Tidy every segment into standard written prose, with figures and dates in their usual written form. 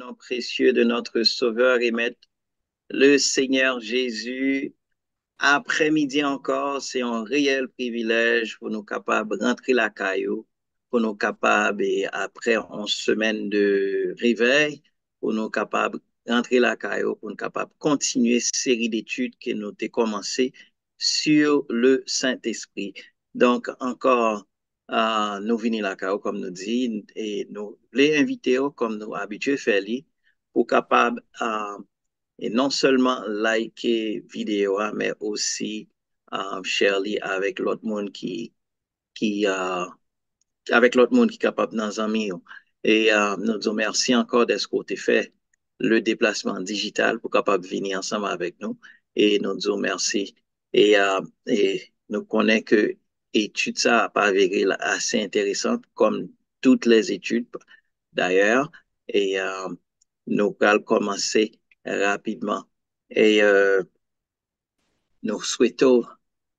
nom précieux de notre Sauveur et Maître, le Seigneur Jésus. Après-midi encore, c'est un réel privilège pour nous capables de rentrer la caillou, pour nous capables, et après une semaine de réveil, pour nous capables de rentrer la caillou, pour nous capables de continuer cette série d'études que nous avons commencé sur le Saint-Esprit. Donc, encore, nous venons la caillou, comme nous dit, et nous les inviter, comme nous habitués faire, pour capables et non seulement liker vidéo, mais aussi share avec l'autre monde qui avec l'autre monde qui est capable dans un milieu. Et nous disons merci encore de ce côté fait le déplacement digital pour capable venir ensemble avec nous. Et nous disons merci. Et nous connaissons que l'étude ça n'a pas avéré assez intéressante comme toutes les études d'ailleurs. Et nous allons commencer rapidement. Et nous souhaitons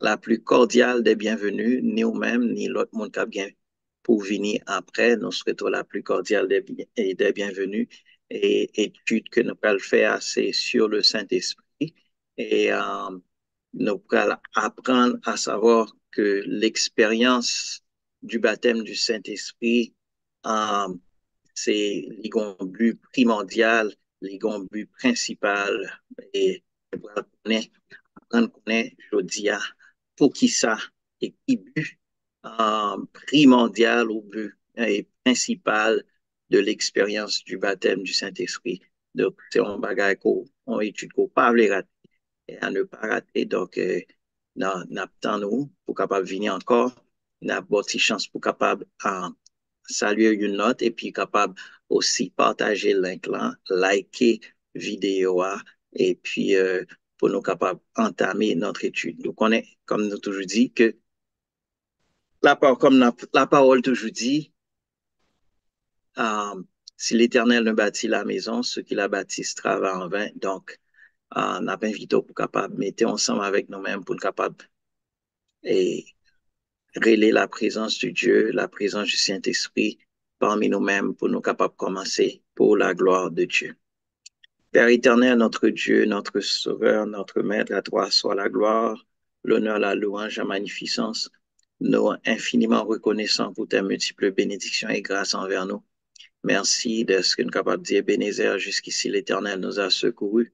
la plus cordiale des bienvenues, ni nous-mêmes, ni l'autre monde qui vient pour venir après. Nous souhaitons la plus cordiale des bienvenues et étude que nous allons faire, c'est sur le Saint-Esprit. Et nous allons apprendre à savoir que l'expérience du baptême du Saint-Esprit, euh, c'est le but primordial, le but principal. Et on connaît, je dis, pour qui ça, et qui but primordial ou but et principal de l'expérience du baptême du Saint-Esprit. Donc, c'est un bagage qu'on étudie, qu'on pas rater et à ne pas rater. Donc, nous pour capable venir encore, n'a pas de chance pour capable saluer une note et puis capable aussi partager le link là, liker vidéo et puis pour nous capables d'entamer notre étude. Nous connaissons, comme nous toujours dit, que la parole toujours dit, euh, si l'Éternel ne bâtit la maison, ceux qui la bâtissent travaillent en vain. Donc, on a invité pour capable mettre ensemble avec nous-mêmes pour nous capable et relayer la présence de Dieu, la présence du Saint-Esprit parmi nous-mêmes pour nous capables de commencer pour la gloire de Dieu. Père éternel, notre Dieu, notre Sauveur, notre Maître, à toi soit la gloire, l'honneur, la louange, la magnificence. Nous infiniment reconnaissants pour tes multiples bénédictions et grâces envers nous. Merci de ce que nous sommes capables de dire, Bénézer, jusqu'ici l'Éternel nous a secourus.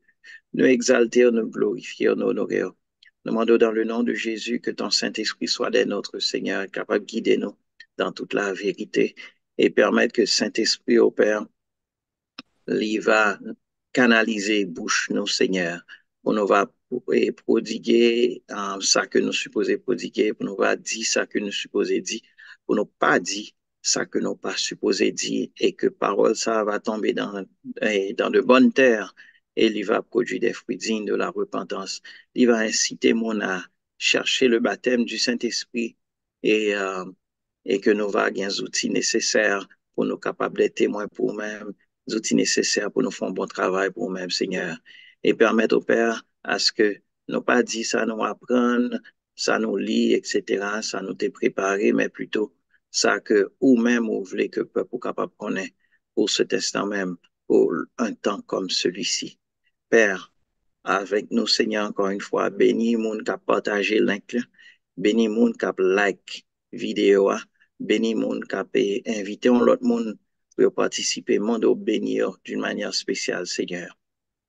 Nous exalter, nous glorifier, nous honorer. Nous demandons dans le nom de Jésus que ton Saint-Esprit soit des nôtres, Seigneur, capable de guider nous dans toute la vérité et permettre que Saint-Esprit, au Père, il va canaliser bouche nous, Seigneur, pour nous va prodiguer ça que nous supposons prodiguer, pour nous va dire ça que nous supposons dire, pour nous pas dire ça que nous pas supposé dire, et que parole ça va tomber dans de bonnes terres, et il va produire des fruits dignes de la repentance. Il va inciter mon à chercher le baptême du Saint-Esprit, et, euh, et que nous va gagner les outils nécessaires pour nous capables d'être témoins pour nous-mêmes, les outils nécessaires pour nous faire un bon travail pour nous-mêmes, Seigneur. Et permettre au Père à ce que nous pas dit ça nous apprendre, ça nous lit, etc., ça nous t'est préparé, mais plutôt ça que ou même vous voulez que le peuple soit capable de connaître pour ce instant même, pour un temps comme celui-ci. Père, avec nous, Seigneur, encore une fois, bénis moun qui a partagé le link, bénis moun qui a like vidéo, bénis moun qui a invité l'autre monde pour participer, monde au bénir d'une manière spéciale, Seigneur,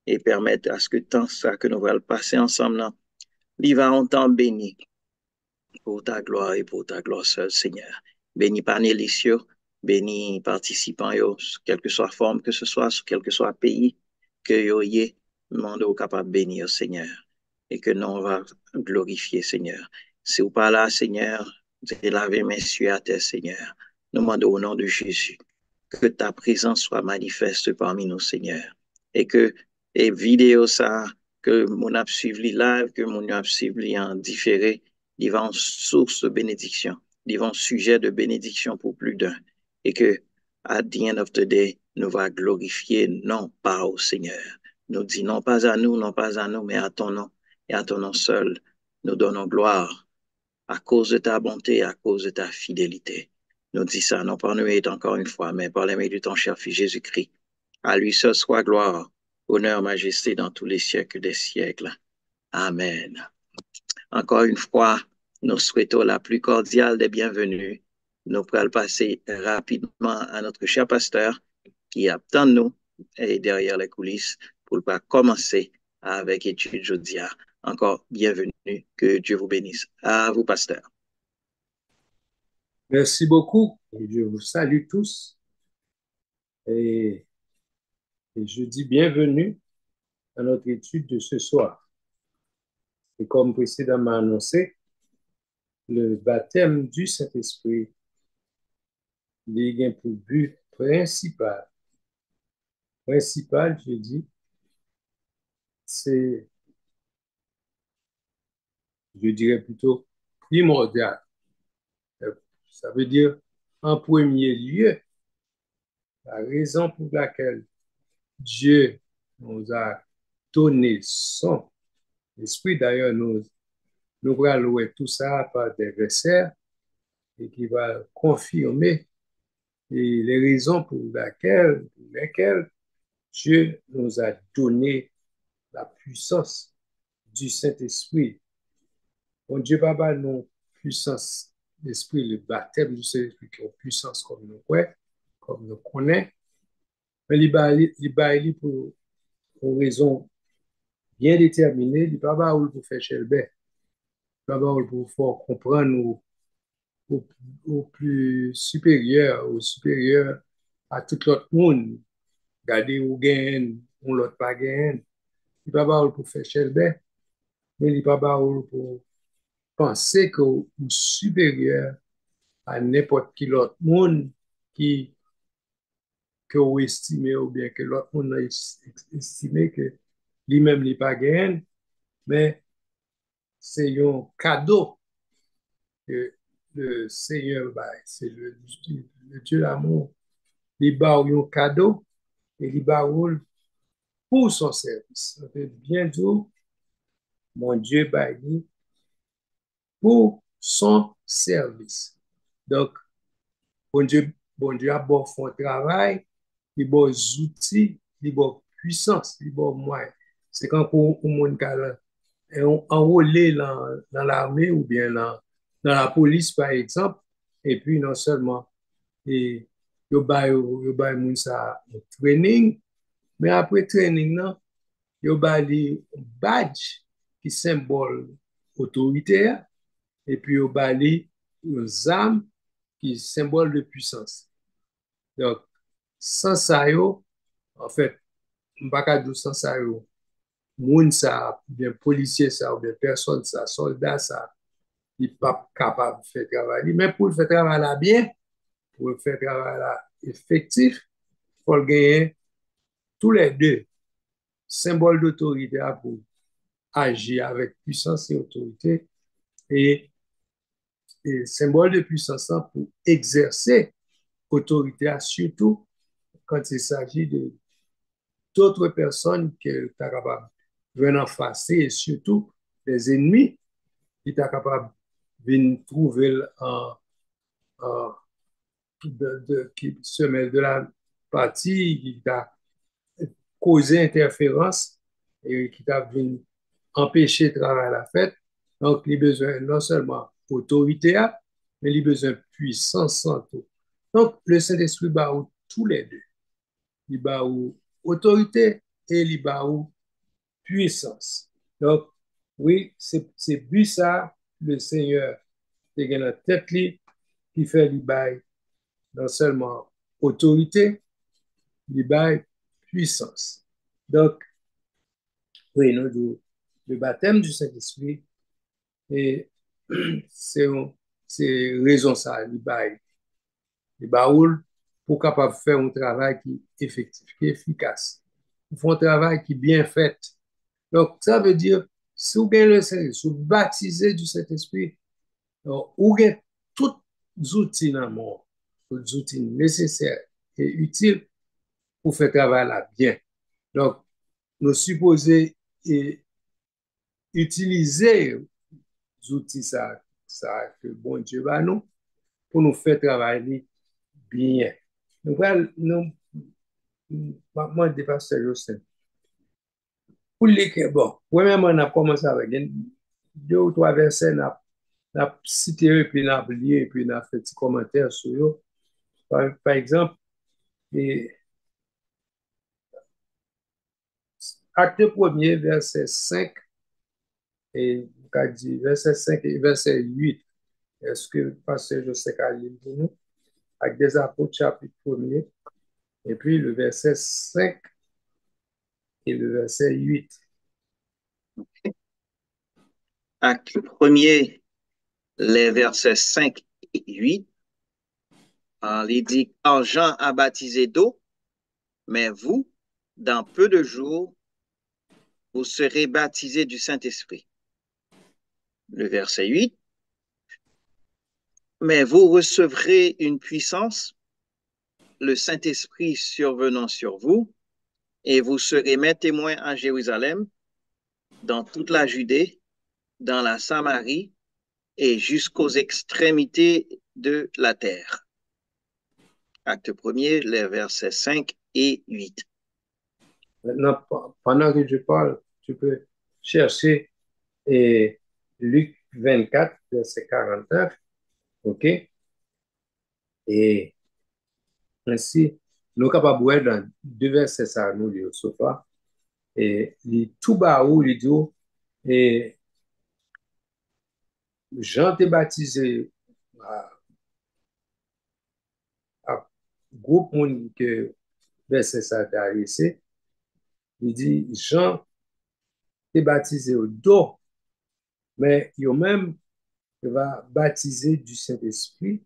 et permettre à ce que tant ça que nous allons passer ensemble, il va en temps béni pour ta gloire et pour ta gloire seule, Seigneur. Bénis panélistes, bénis participants, quelle que soit la forme, que ce soit, quel que soit le pays, que vous ayez, monde capable de bénir, Seigneur, et que nous on va glorifier, Seigneur. Si vous pas là, Seigneur, vous lavez mes yeux à terre, Seigneur. Nous demandons au nom de Jésus que ta présence soit manifeste parmi nous, Seigneur, et que les vidéos, ça, que mon a suivi live, que mon a suivi en différé, ils vont source de bénédiction, ils vont sujet de bénédiction pour plus d'un, et que, at the end of the day, nous va glorifier non pas au Seigneur. Nous dit non pas à nous, non pas à nous, mais à ton nom, et à ton nom seul, nous donnons gloire à cause de ta bonté, à cause de ta fidélité. Nous dit ça, non par nous et encore une fois, mais par les mains de ton cher Fils Jésus-Christ, À lui seul soit gloire, honneur, majesté dans tous les siècles des siècles. Amen. Encore une fois, nous souhaitons la plus cordiale des bienvenues. Nous pourrons passer rapidement à notre cher pasteur qui attend nous et derrière les coulisses pour pas commencer avec étude Jodia. Encore bienvenue, que Dieu vous bénisse. À vous, pasteur. Merci beaucoup. Et je vous salue tous et, et je dis bienvenue à notre étude de ce soir. Et comme précédemment annoncé, le baptême du Saint-Esprit, il a pour but principal, je dis, c'est, je dirais plutôt primordial. Ça veut dire, en premier lieu, la raison pour laquelle Dieu nous a donné son esprit. D'ailleurs, nous allons louer tout ça par des versets et qui va confirmer les raisons pour lesquelles Dieu nous a donné la puissance du Saint-Esprit. Bon Dieu, Papa, nous puissance d'esprit, le baptême du Saint-Esprit, qui est puissance comme nous croyons, comme nous connaissons, mais il pour une raison bien déterminée, il pas pour faire chelbe, pas pour faire comprendre au, au supérieur à tout l'autre monde. Gardez ou gagne, ou l'autre pas gagne. Il pas pour faire chelbe, mais il pas pour penser que vous supérieur à n'importe qui l'autre monde qui que vous estimez ou bien que l'autre monde a estimé que lui-même n'est pas gagne, mais c'est un cadeau que le Seigneur bail. C'est le Dieu d'amour. Il bat un cadeau et il bat pour son service. Ça fait bientôt, mon Dieu bail pour son service. Donc, bon Dieu a bon fond travail, il a bon outils, il a bon puissance, il a bon moyen. C'est quand on monde enrôlé dans l'armée ou bien dans la police, par exemple, et puis non seulement et yo bay moun sa training, mais après training nan, yo bay li badge qui symbole autorité et puis yo bay li une arme qui symbole de puissance. Donc, sans ça yo, en fait, m'pa dou sans ça yo, moun sa, bien policier ça, ou bien personne ça, soldat ça, il pas capable de faire travail. Mais pour le faire travail là bien, pour le faire travail là effectif, il faut le gagner tous les deux. Symbole d'autorité pour agir avec puissance et autorité et, symbole de puissance pour exercer autorité, surtout quand il s'agit de d'autres personnes qui sont capables de venir en face et surtout des ennemis qui sont capables de venir trouver en, qui se mêlent de la partie qui a causé interférence et qui t'a empêcher de travailler la fête. Donc, il a besoin non seulement d'autorité, mais il a besoin de puissance en tout. Donc, le Saint-Esprit bat tous les deux. Il bat autorité et il bat puissance. Donc, oui, c'est but ça, le Seigneur, c'est dans la tête qui fait le bail non seulement autorité, il bail puissance. Donc, oui, nous, le baptême du Saint-Esprit, et c'est raison ça, il baoul pour capable faire un travail qui est effectif, qui est efficace. Il faut un travail qui est bien fait. Donc, ça veut dire, si vous gagnez le Saint-Esprit, si vous baptisez du Saint-Esprit, vous gagnez tous les outils dans le monde, tous les outils nécessaires et utiles pour faire le travail là bien. Donc, nous supposons utiliser les outils ça que bon Dieu va nous pour nous faire travailler bien. Nous moi, je dépasse Joseph. Pour les que, bon, premièrement, on a commencé avec deux ou trois versets, on a cité et puis on a oublié, et puis on a fait des commentaires sur eux. Par exemple, et, acte premier, verset 5, et verset 5 et verset 8. Est-ce que Pasteur Joseph a lu pour nous? Avec des apôtres, chapitre premier, et puis le verset 5 et le verset 8. Acte premier, les versets 5 et 8. Il dit, car Jean a baptisé d'eau, mais vous, dans peu de jours, vous serez baptisés du Saint-Esprit. Le verset 8, mais vous recevrez une puissance, le Saint-Esprit survenant sur vous, et vous serez mes témoins à Jérusalem, dans toute la Judée, dans la Samarie et jusqu'aux extrémités de la terre. Acte 1er, les versets 5 et 8. Maintenant, pendant que je parle, tu peux chercher Luc 24, verset 49, OK? Et ainsi, nous sommes capables dans deux versets, ça nous dit au sofa. Et tout bas où il dit, et Jean t'est baptisé à groupe monde que verset ça t'a laissé. Il dit, Jean t'est baptisé au dos, mais il même va baptiser du Saint-Esprit.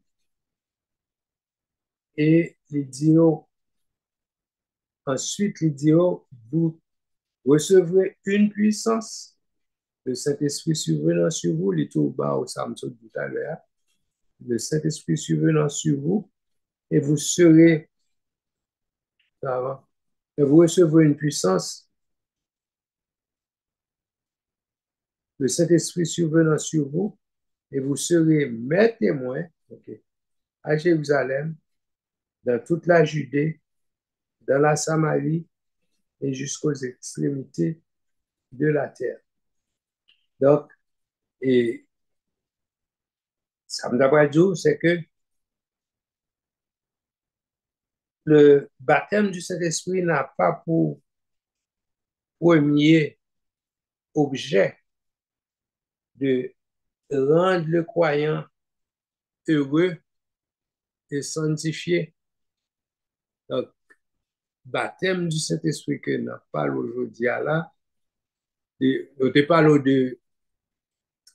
Et il dit, ensuite, il dit, vous recevrez une puissance, le Saint-Esprit survenant sur vous, il est tout bas au Samson tout à l'heure, le Saint-Esprit survenant sur vous, et vous serez, et vous recevrez une puissance, le Saint-Esprit survenant sur vous, et vous serez mes témoins, okay, à Jérusalem, dans toute la Judée, dans la Samarie, et jusqu'aux extrémités de la terre. Donc, et ça me d'abord dire, c'est que le baptême du Saint-Esprit n'a pas pour premier objet de rendre le croyant heureux et sanctifié. Donc, baptême du Saint-Esprit que n'a pas aujourd'hui là, on te parle de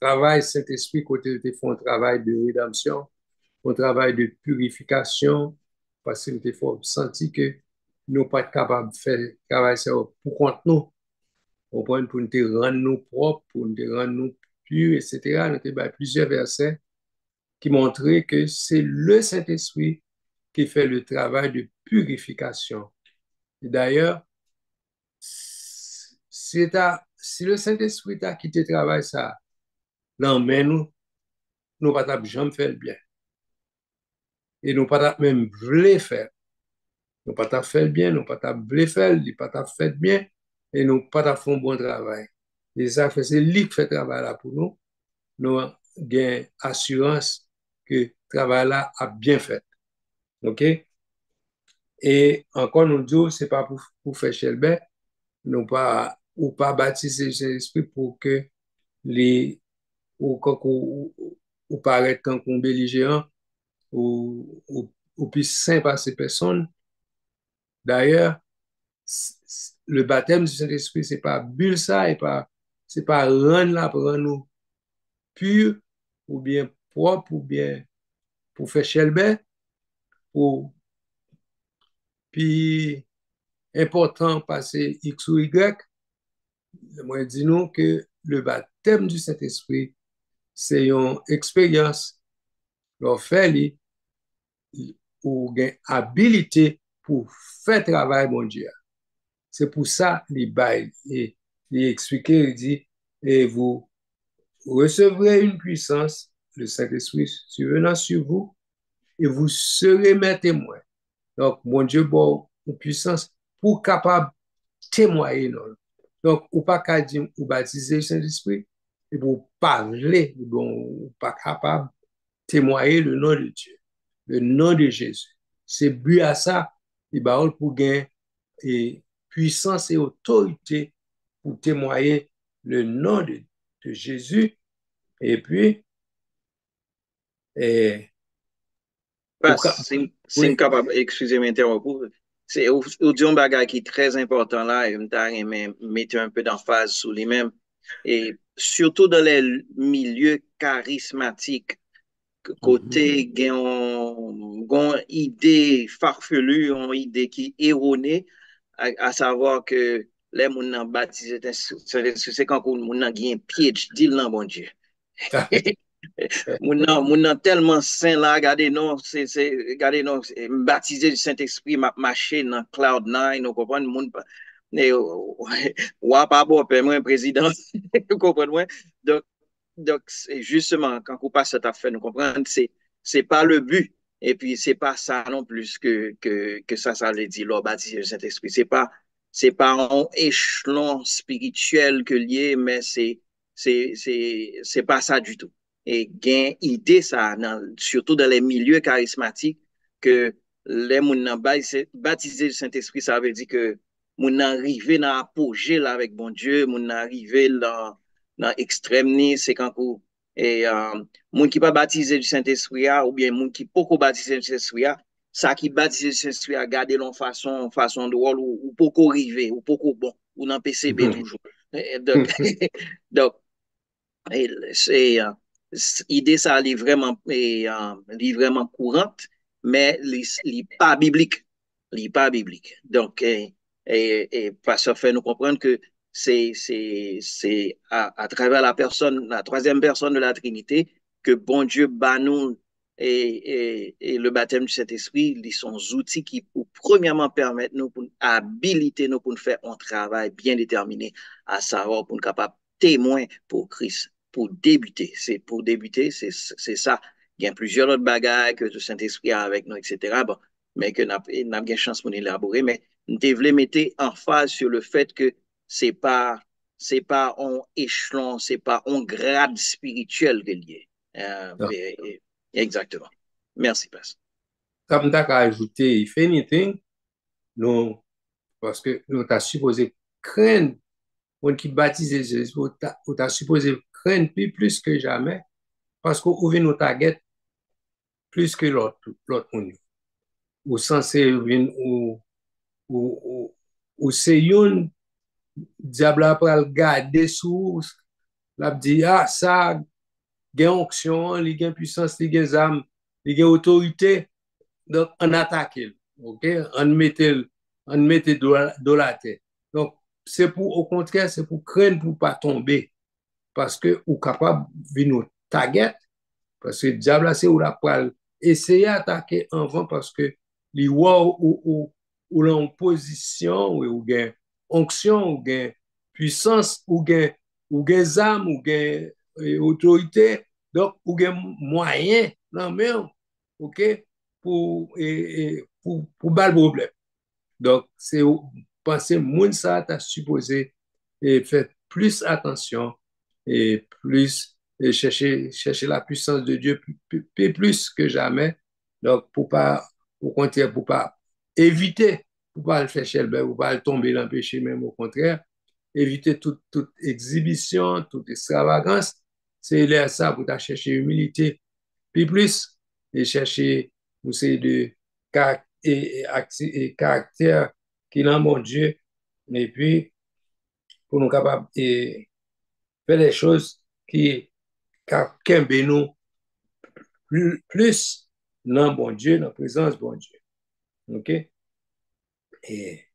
travail Saint-Esprit côté de font un travail de rédemption, un travail de purification, parce que nous faut sentir que nous pas capables de faire travail pour compte nous. Pour nous te rendre nous propres, pour nous te rendre nous purs, etc. Nous avons plusieurs versets qui montraient que c'est le Saint-Esprit qui fait le travail de purification. Et d'ailleurs, si le Saint-Esprit a quitté le travail, ça, l'emmène nous, nous ne pouvons pas jamais faire le bien. Et nous ne pouvons pas même vouloir faire. Nous ne pouvons pas faire le bien, nous ne pouvons pas vouloir faire, nous ne pouvons pas faire le bien, et nous ne pouvons pas faire un bon travail. Et ça, c'est lui qui fait le travail là pour nous. Nous avons assurance que le travail là a bien fait. OK? Et encore nous disons, ce n'est pas pour faire chelbe, nous pas, ou pas baptiser l'esprit pour que les, ou paraître comme un belligérant, ou plus saint par ces personnes. D'ailleurs, le baptême du Saint-Esprit, ce n'est pas bulle ça, et pas, c'est pas rendre là pour rendre nous purs, ou bien propres, ou bien pour faire chelbe, ou puis important passer X ou Y. Moi, dis-nous que le baptême du Saint-Esprit, c'est une expérience qu'on fait ou une habilité pour faire travail, mon Dieu. C'est pour ça qu'il baille et il explique, il dit, et vous recevrez une puissance, le Saint-Esprit survenant sur vous, et vous serez mes témoins. Donc, mon Dieu, bon, une puissance pour capable témoigner non. Donc ou pas qu'à dire ou baptiser le Saint-Esprit et pour parler donc ou pas capable témoigner le nom de Dieu, le nom de Jésus. C'est but à ça, il va pour gagner et puissance et autorité pour témoigner le nom de Jésus. Et puis, et, ou, Si oui. capable, excusez-moi d'interrompre, c'est au dit un bagage qui est très important là, et mettre un peu d'emphase sur lui-même, et surtout dans les milieux charismatiques, côté gon idée farfelue, une idée qui est erronée, à savoir que les gens qui baptisé, c'est quand on a un PhD dans bon Dieu. Moun nan telman sain la, gade non, gade non, baptisé du Saint-Esprit, m'a marché dans Cloud9, vous comprenez, moun pa, wap pa bo, pe mwen président, vous comprenez, donc, justement, quand on passe cette affaire, nous comprenons, c'est pas le but, et puis c'est pas ça non plus que ça veut dire, leur baptisé du Saint-Esprit, c'est pas un échelon spirituel que lié, mais c'est pas ça du tout et gain idée ça surtout dans les milieux charismatiques que les gens baptisés du Saint-Esprit ça veut dire que moun arrivé dans apogée là avec bon Dieu moun arrivé dans extrême c'est quand et moun qui pas baptisé du Saint-Esprit ou bien moun qui pas baptisé du Saint-Esprit ça qui baptisé du Saint-Esprit a garder l'on façon de rôle ou pas arrivé ou pas bon ou dans PCB toujours donc donc c'est idée ça est vraiment courante mais n'est pas biblique n'est pas biblique donc ça fait nous comprendre que c'est à travers la troisième personne de la Trinité que bon Dieu bat nous et le baptême du Saint-Esprit, ils sont outils qui, pour, premièrement, permettent nous, pour habiliter nous pour faire un travail bien déterminé, à savoir pour nous capables témoins pour Christ pour débuter. C'est pour débuter, c'est ça. Il y a plusieurs autres bagages que le Saint-Esprit a avec nous, etc. Bon, mais que nous avons une chance pour élaborer. Mais nous devons mettre en phase sur le fait que c'est pas un échelon, c'est pas un grade spirituel que lié. Exactement. Merci, Pasteur. Comme tu as ajouté, if anything, nous, parce que nous t'as supposé craindre, on qui baptise Jésus, on t'a supposé craindre plus que jamais, parce qu'on vient nous target plus que l'autre monde. Ou censé venir, ou c'est une diable après le garder sous, la dit, ah, ça, il y a onction, il y a puissance, il y a âme, il y a autorité, donc on attaque, ok? On mette de la tête. Donc, c'est pour, au contraire, c'est pour craindre pour pas tomber, parce que ou capable de nous target, parce que le diable, c'est où la poêle, essayer d'attaquer en vent parce que les ou ou l'en position, ou gain onction, ou gain puissance, ou gain âme, ou gain autorité, donc ou gain moyen, non mais, ok, pour battre le problème. Donc, c'est penser, moun ça, t'as supposé et faire plus attention et plus et chercher la puissance de Dieu plus que jamais. Donc, pour pas, au contraire, pour pas éviter, pour pas le faire chelbe, pour pas le tomber dans le péché, même au contraire, éviter toute exhibition, toute extravagance. C'est là ça pour chercher humilité, puis plus, et chercher, pour essayer de caractère qui est mon Dieu, et puis pour nous capables de faire des choses qui nous plus dans bon Dieu, dans la présence de bon Dieu. OK? Et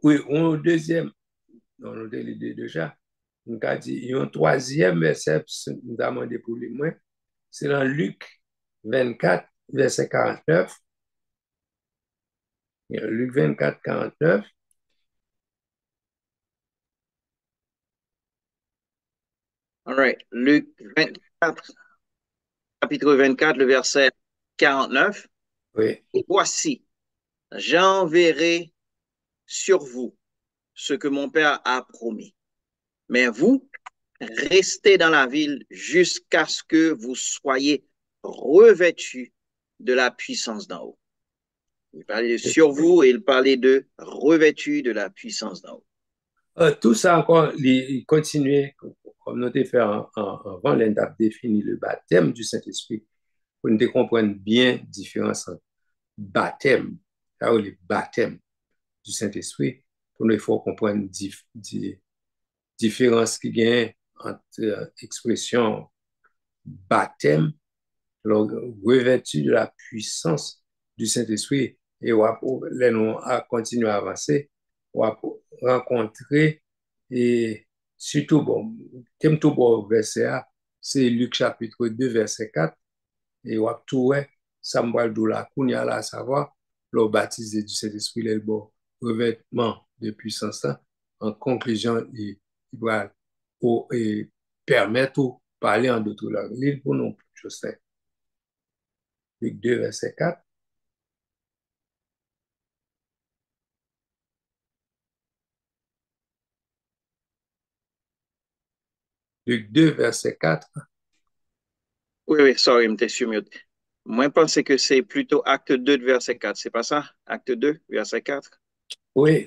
oui, un deuxième, dans le délai déjà, nous avons dit, un troisième verset, nous avons demandé pour lui, c'est dans Luc 24, verset 49. Luc 24, 49. All right. Luc 24, chapitre 24, le verset 49. Oui. Voici, j'enverrai sur vous ce que mon Père a promis. Mais vous, restez dans la ville jusqu'à ce que vous soyez revêtus de la puissance d'en haut. Il parlait de sur vous et il parlait de revêtus de la puissance d'en haut. Tout ça encore, il continuait, comme nous avons fait avant, l'ENDAP définit le baptême du Saint-Esprit pour nous comprendre bien la différence entre baptême, là où le baptême du Saint-Esprit, pour nous, il faut comprendre la différence qu'il y a entre expression baptême, revêtu de la puissance du Saint-Esprit, et là, nous continuer à avancer, on va rencontrer, et surtout, bon, thème tout bon verset A, c'est Luc chapitre 2, verset 4, et on va tout, ça me de la kounya là, à savoir, le baptisé du Saint-Esprit, le bon revêtement de puissance, là. En conclusion, il va permettre de parler en d'autres langues. L'île pour nous, je sais. Luc 2, verset 4. Luc 2, verset 4. Oui, oui, sorry, je suis mute. Moi, je pense que c'est plutôt acte 2 verset 4. C'est pas ça? Acte 2 verset 4? Oui,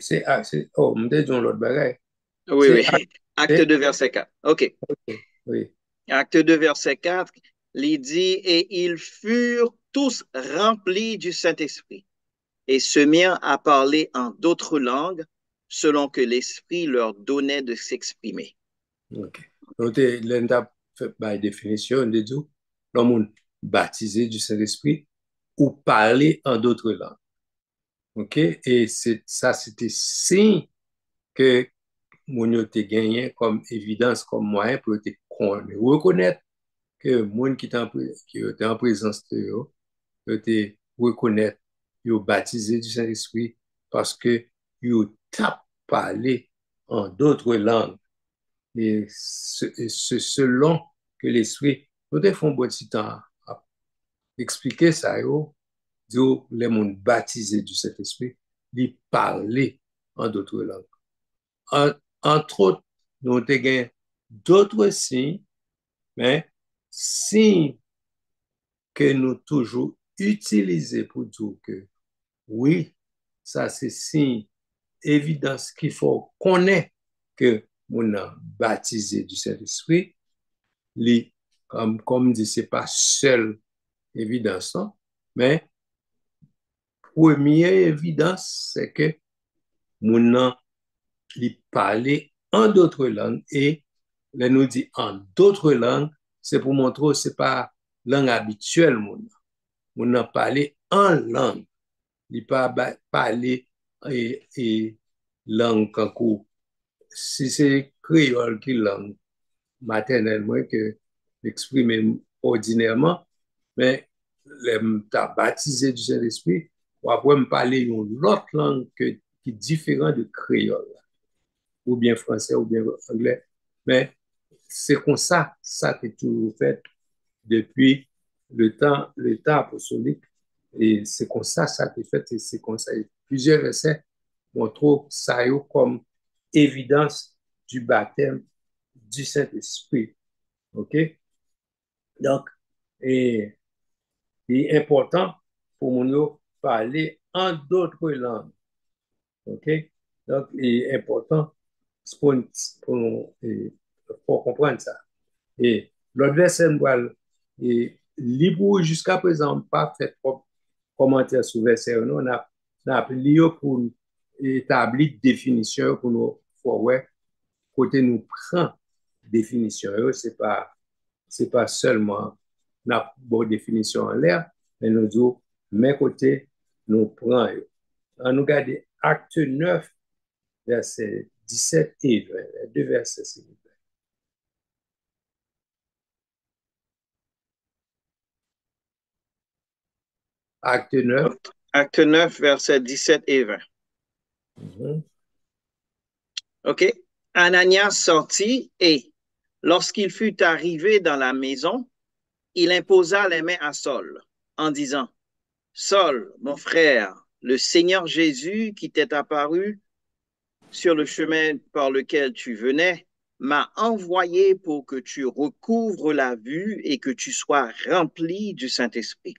oh, je me dis l'autre bagaille. Oui, C'est oui. Acte 2 verset 4. OK. oui. Acte 2 verset 4, il dit, et ils furent tous remplis du Saint-Esprit et se mirent à parler en d'autres langues selon que l'Esprit leur donnait de s'exprimer. OK. Donc, l'ENDAP fait par définition, de dit, l'homme baptisé du Saint-Esprit ou parler en d'autres langues. OK? Et ça, c'était signe que mon yo te gagné comme évidence, comme moyen pour te reconnaître que moun qui était en présence de eux, te reconnaître, yo baptisé du Saint-Esprit parce que yo tap parlé en d'autres langues. Et c'est selon que l'Esprit, nous devons bon petit temps à expliquer ça, les mondes baptisés du Saint-Esprit, ils parler en d'autres langues. Entre autres, nous avons d'autres signes, mais signes que nous toujours utilisés pour dire que oui, ça c'est signe, évidence qu'il faut connaître que nous avons baptisé du Saint-Esprit. Comme dit, ce n'est pas seule évidence, non? Mais première évidence, c'est que nous avons parlé en d'autres langues et là nous dit en d'autres langues, c'est pour montrer que ce n'est pas langue habituelle. Nous avons parlé en langue. Il pas parler et langue kankou. Si c'est créole qui langue maternelle, moi, que exprimer ordinairement, mais les baptisé du Saint-Esprit, ou après me parler une autre langue qui est différente de créole, ou bien français, ou bien anglais. Mais c'est comme ça que toujours fait depuis le temps apostolique. Et c'est comme ça qui est fait, et c'est comme ça. Et plusieurs versets montrent ça comme évidence du baptême du Saint-Esprit. OK? Donc, et, il est important pour nous parler en d'autres langues. OK? Donc, il est important pour comprendre ça. Et l'autre verset, et libre jusqu'à présent, pas fait trop commentaire sur le verset. On a appelé pour établir définition pour nous, pour ouais, côté nous prend définition. C'est pas seulement la bonne définition en l'air, mais nous disons, mais côté nous prend. On nous regarde acte 9, verset 17 et 20, les deux versets, s'il vous plaît. Acte 9. Acte 9, versets 17 et 20. OK? Ananias sortit et, lorsqu'il fut arrivé dans la maison, il imposa les mains à Saul en disant, Saul, mon frère, le Seigneur Jésus qui t'est apparu sur le chemin par lequel tu venais m'a envoyé pour que tu recouvres la vue et que tu sois rempli du Saint-Esprit.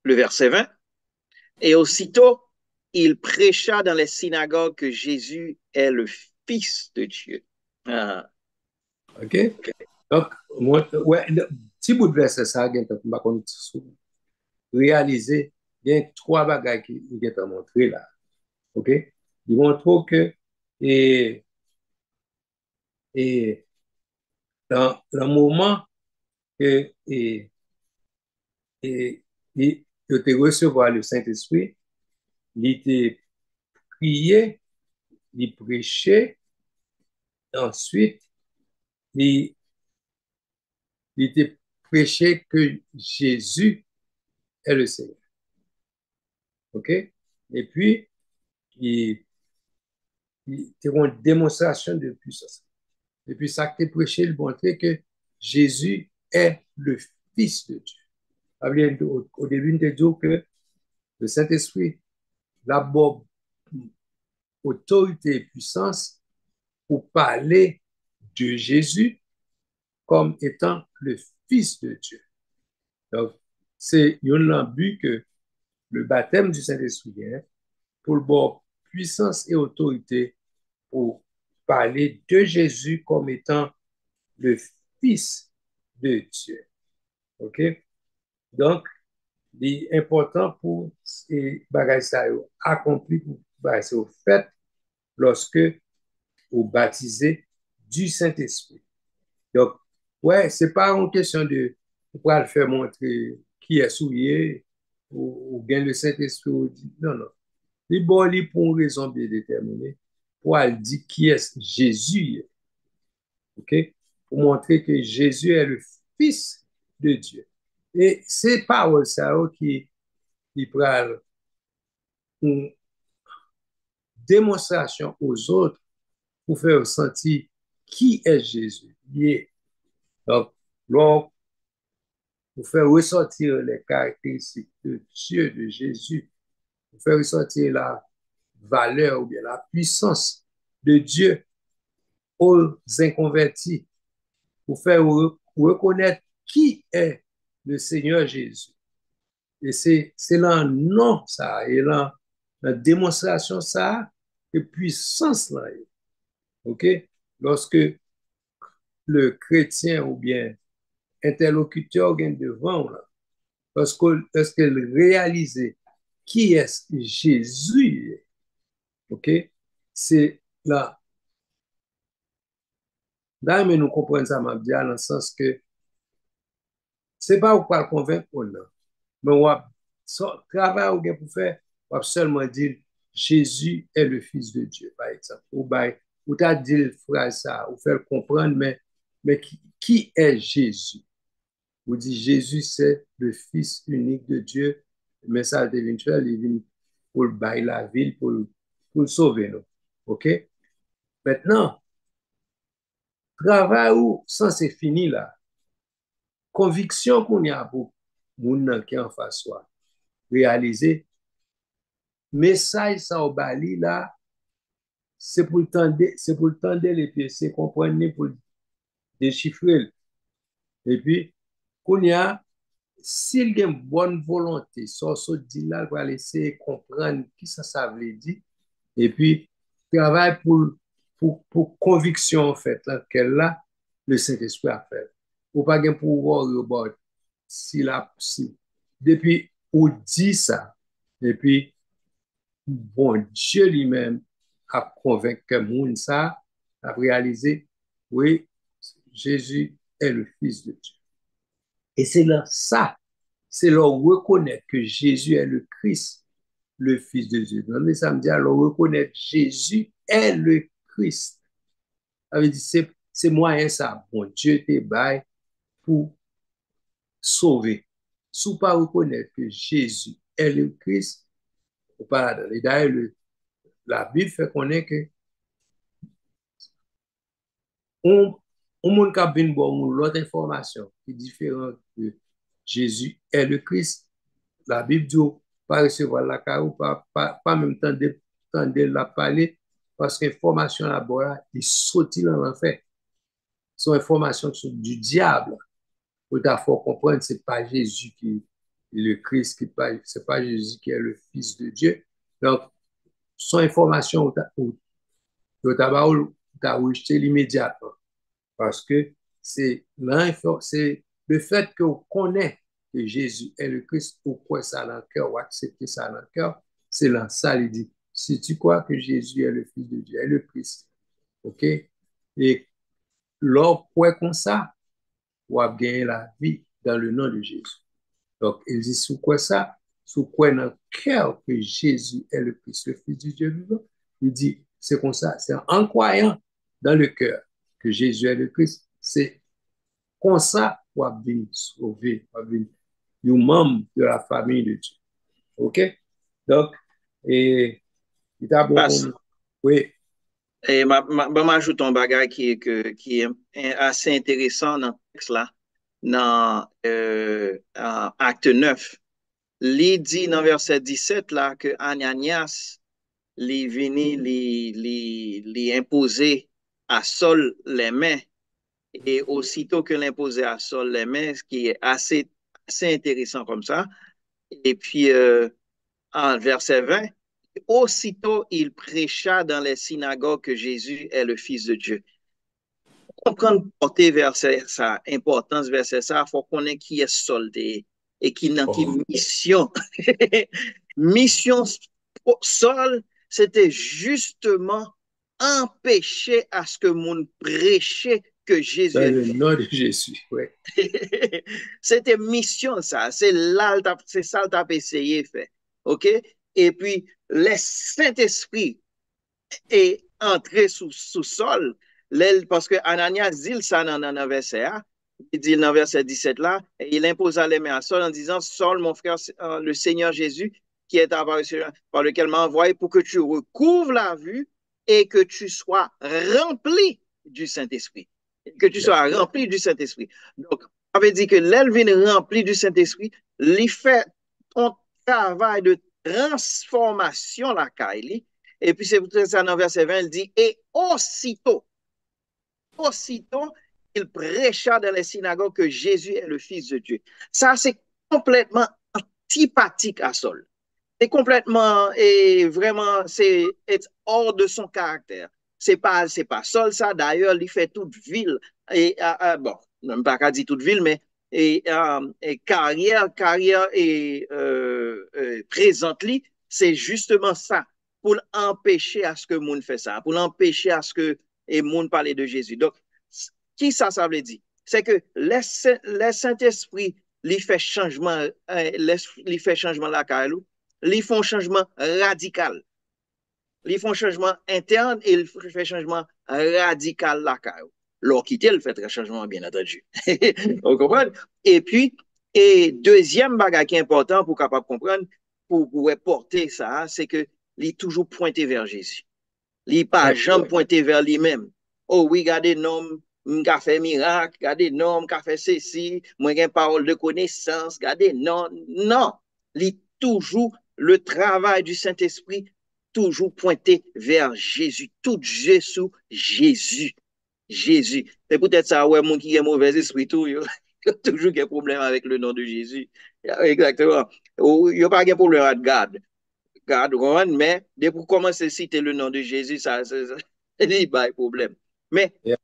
Le verset 20. Et aussitôt, il prêcha dans les synagogues que Jésus est le Fils de Dieu. Ah, OK? Donc, ouais, petit bout de verset ça, réaliser, il y a trois bagages qui sont montrés là. OK? Ils montrent que et, et dans le moment que il te recevoir le Saint-Esprit, il te prié, il prêchait, ensuite, il, il te prêché que Jésus est le Seigneur. OK? Et puis, il te rend une démonstration de puissance. Et puis, ça que tu prêché, il montrait que Jésus est le Fils de Dieu. Au début, il te dit que le Saint-Esprit, d'abord, autorité et puissance pour parler de Jésus comme étant le Fils de Dieu. Donc, c'est un but que le baptême du Saint-Esprit est pour le bon puissance et autorité pour parler de Jésus comme étant le Fils de Dieu. OK? Donc, il est important pour ces bagages accomplis pour bagages fait lorsque vous baptisez du Saint-Esprit. Donc, ouais, c'est pas une question de pour le faire montrer qui est souillé ou bien le Saint-Esprit. Non, non. Il est bon pour une raison bien déterminée pour dire qui est Jésus. OK? Pour montrer que Jésus est le Fils de Dieu. Et c'est paroles ça qui prennent une démonstration aux autres pour faire ressentir qui est Jésus. Donc, pour faire ressortir les caractéristiques de Dieu, de Jésus, pour faire ressortir la valeur ou bien la puissance de Dieu aux inconvertis, pour faire reconnaître qui est le Seigneur Jésus. Et c'est là non ça, et là la démonstration ça, de puissance là. OK? Lorsque le chrétien ou bien interlocuteur vient devant là, lorsqu'il réalise qui est Jésus, OK? C'est là, là, mais nous comprenons ça, m'a dit, dans le sens que c'est pas ou pas convaincre, non. Mais on va, travail ou bien pour faire, on va seulement dire Jésus est le Fils de Dieu, par exemple. Ou t'as dit le phrase ça, ou faire comprendre, mais qui est Jésus? Ou dit Jésus, c'est le Fils unique de Dieu. Le message éventuel, il vient pour le bailler la ville, pour le sauver, nous. OK? Maintenant, travail ou ça, c'est fini là. Conviction qu'on y a pour moun qui en face soi. Réaliser, message ça au bali là, c'est pour le tendre les pieds, c'est comprendre pour déchiffrer. Et puis, qu'on y a, s'il y a une bonne volonté, ça dit là, va laisser comprendre qui ça veut dire. Et puis, travail pour conviction, en fait, là, qu'elle a, le Saint-Esprit a fait. Ou pas de pouvoir rebord, si, depuis, on dit ça, et puis, bon Dieu lui-même a convaincu que moun ça, a réalisé, oui, Jésus est le Fils de Dieu. Et c'est là ça, c'est leur reconnaître que Jésus est le Christ, le Fils de Dieu. Dans les samedis, alors reconnaître Jésus est le Christ. Ça veut dire, c'est moyen ça, bon Dieu te bail pour sauver. Si vous ne pas reconnaître que Jésus est le Christ, vous pas là. Et d'ailleurs, la Bible fait connaître que on monde qui vient bon l'autre information qui est différente de Jésus est le Christ, la Bible dit, pas recevoir la caille, pas même tendre la parler, parce qu'information là-bas, il sortit dans l'enfer. Sont informations du diable. Il faut comprendre, ce n'est pas Jésus qui est le Christ, ce n'est pas Jésus qui est le Fils de Dieu. Donc, son information, tu as rejeté immédiatement. Parce que c'est le fait qu'on connaît que Jésus est le Christ, ou croit ça dans le cœur, ou accepter ça dans le cœur, c'est là, ça, il dit, si tu crois que Jésus est le Fils de Dieu, est le Christ, ok? Et l'or croit comme ça, ou a gagné la vie dans le nom de Jésus. Donc, il dit, sous quoi ça? Sous quoi dans le cœur que Jésus est le Christ, le Fils du Dieu vivant? Il dit, c'est comme ça, c'est en croyant dans le cœur que Jésus est le Christ, c'est comme ça qu'on va venir sauver, qu'on va venir un membre de la famille de Dieu. OK? Donc, et il a bon Parce, pour nous. Oui. et m'ajoute un bagage qui est assez intéressant dans le texte là, dans acte 9. Il dit dans verset 17 là que Ananias li vini li imposer à Saul les mains et aussitôt que l'imposer à Saul les mains, ce qui est assez intéressant comme ça. Et puis en verset 20, aussitôt il prêcha dans les synagogues que Jésus est le Fils de Dieu. Comprendre porter verset ça, importance verset ça, il faut connaître qui est Saul et qui n'a qui mission. Mission Saul, c'était justement empêcher à ce que mon prêcher que Jésus Dans est le le Fils. nom de Jésus, oui. C'était mission ça, c'est là, c'est ça que tu as essayé de faire. OK? Et puis, le Saint-Esprit est entré sous Saul, parce que Ananias dit ça dans le verset 1, il dit dans le verset 17 là, et il imposa les mains à Saul en disant, Saul, mon frère, le Seigneur Jésus, qui est apparu par lequel m'a envoyé pour que tu recouvres la vue et que tu sois rempli du Saint-Esprit. Que tu sois rempli du Saint-Esprit. Donc, ça veut dire que l'Elvin rempli du Saint-Esprit, il fait un travail de transformation la caille. Et puis c'est pour ça dans verset 20, il dit, et aussitôt, il prêcha dans les synagogues que Jésus est le Fils de Dieu. Ça, c'est complètement antipathique à Saul. C'est complètement, et vraiment, c'est hors de son caractère. C'est pas Saul, ça. D'ailleurs, il fait toute ville. Et, bon, même pas qu'à dire toute ville, mais carrière et présente, c'est justement ça, pour empêcher à ce que monde fait ça, pour l'empêcher à ce que et monde parle de Jésus. Donc, qui ça veut dire? C'est que le Saint-Esprit, il fait changement, il fait changement la carrière, ils font changement radical. Ils font changement interne et ils font changement radical là. Leur quitter, il fait un changement, bien entendu. Vous comprenez? Et puis, et deuxième bagage qui est important pour capable comprendre, pour porter ça, c'est que il est toujours pointé vers Jésus. Il n'est pas jamais pointé vers lui-même. Oh oui, regardez, non, m'a fait miracle, regardez, non, m'a fait ceci, moi j'ai une parole de connaissance, regardez, non, non. Il est toujours le travail du Saint-Esprit, toujours pointé vers Jésus. Tout Jésus, Jésus. Jésus. C'est peut-être ça, ouais, mon qui est mauvais esprit, tout, il y a toujours des problèmes avec le nom de Jésus. Exactement. Il n'y a pas de problème avec God. God, mais dès pour commencer à citer le nom de Jésus, ça il pas de problème. Mais Yeah.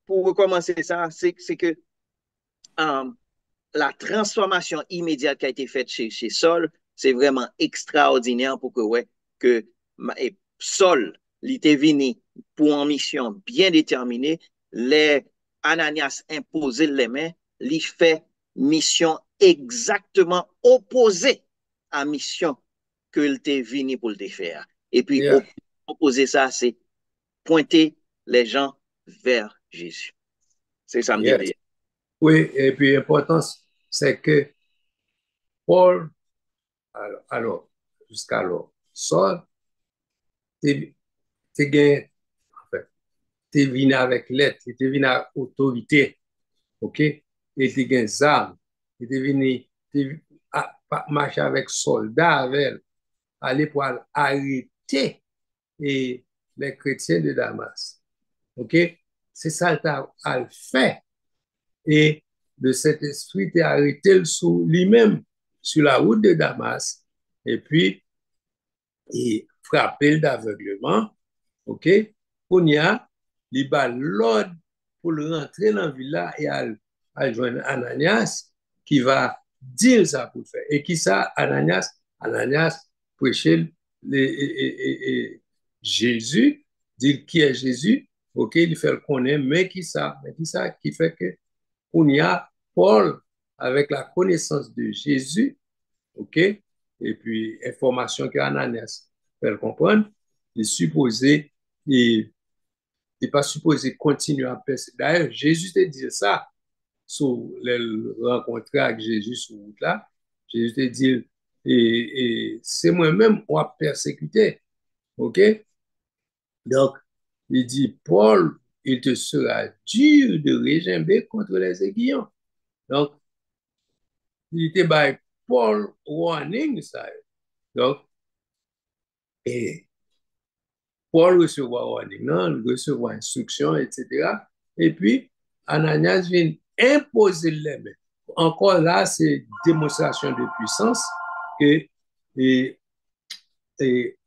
pour recommencer ça, c'est que um, la transformation immédiate qui a été faite chez Saul, c'est vraiment extraordinaire pour que, ouais, que Saul, il était venu pour une mission bien déterminée, les Ananias imposaient les mains, il fait mission exactement opposée à la mission qu'il était venu pour le faire. Et puis, Yeah. opposer ça, c'est pointer les gens vers Jésus. C'est ça, me Yeah. dire. Oui, et puis l'important, c'est que Paul, alors jusqu'alors, Saul, t'es gagné, en fait, t'es venu avec l'aide, t'es venu avec autorité, ok? Et t'es gagné armes, t'es venu marcher avec soldats avec elle, aller pour arrêter et les chrétiens de Damas. OK? C'est ça qu'il fait. Et le Saint-Esprit est arrêté sous lui-même sur la route de Damas. Et puis, il frappé d'aveuglement. OK? On y a, il bat l'ordre pour le rentrer dans la ville et à joindre Ananias qui va dire ça pour faire. Et qui ça, Ananias? Ananias prêchait Jésus, dire qui est Jésus, ok, il fait le connaître, mais qui ça? Mais qui fait que on y a Paul avec la connaissance de Jésus, ok, et puis information qu'Ananias fait le comprendre, il est supposé, il n'est pas supposé continuer à persécuter. D'ailleurs, Jésus te dit ça, sur le rencontrer avec Jésus sur route là. Jésus te dit, et c'est moi-même qui a persécuté. OK? Donc, il dit, Paul, il te sera dur de régimber contre les aiguillons. Donc, il était by Paul warning ça. Donc, et Paul recevra warning, non, il recevra instruction, etc. Et puis, Ananias vient imposer les mains. Encore là, c'est démonstration de puissance que et, et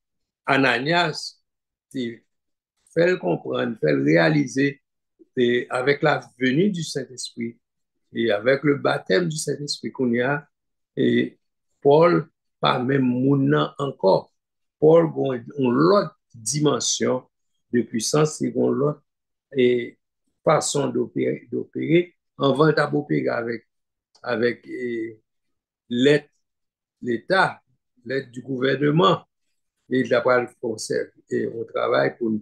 Ananias fait le comprendre, fait le réaliser et avec la venue du Saint-Esprit et avec le baptême du Saint-Esprit qu'on y a, et Paul, pas même mounant encore, Paul a l'autre dimension de puissance, c'est l'autre façon d'opérer. On va d'opérer avec l'aide l'État, l'aide du gouvernement et de la part française. Et on travaille pour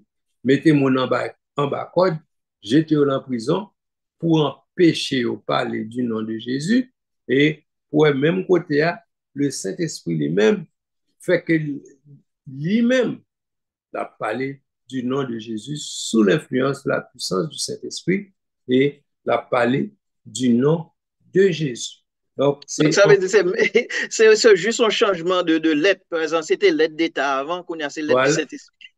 mettre mon en bas code, jeter en prison pour empêcher de parler du nom de Jésus et pour le même côté, le Saint-Esprit lui-même fait que lui-même a parlé du nom de Jésus sous l'influence de la puissance du Saint-Esprit et l'a parlé du nom de Jésus. Donc, Donc, ça veut dire c'est juste un changement de lettre. Par exemple, c'était lettre d'État avant qu'on a ces lettres du voilà. Saint-Esprit.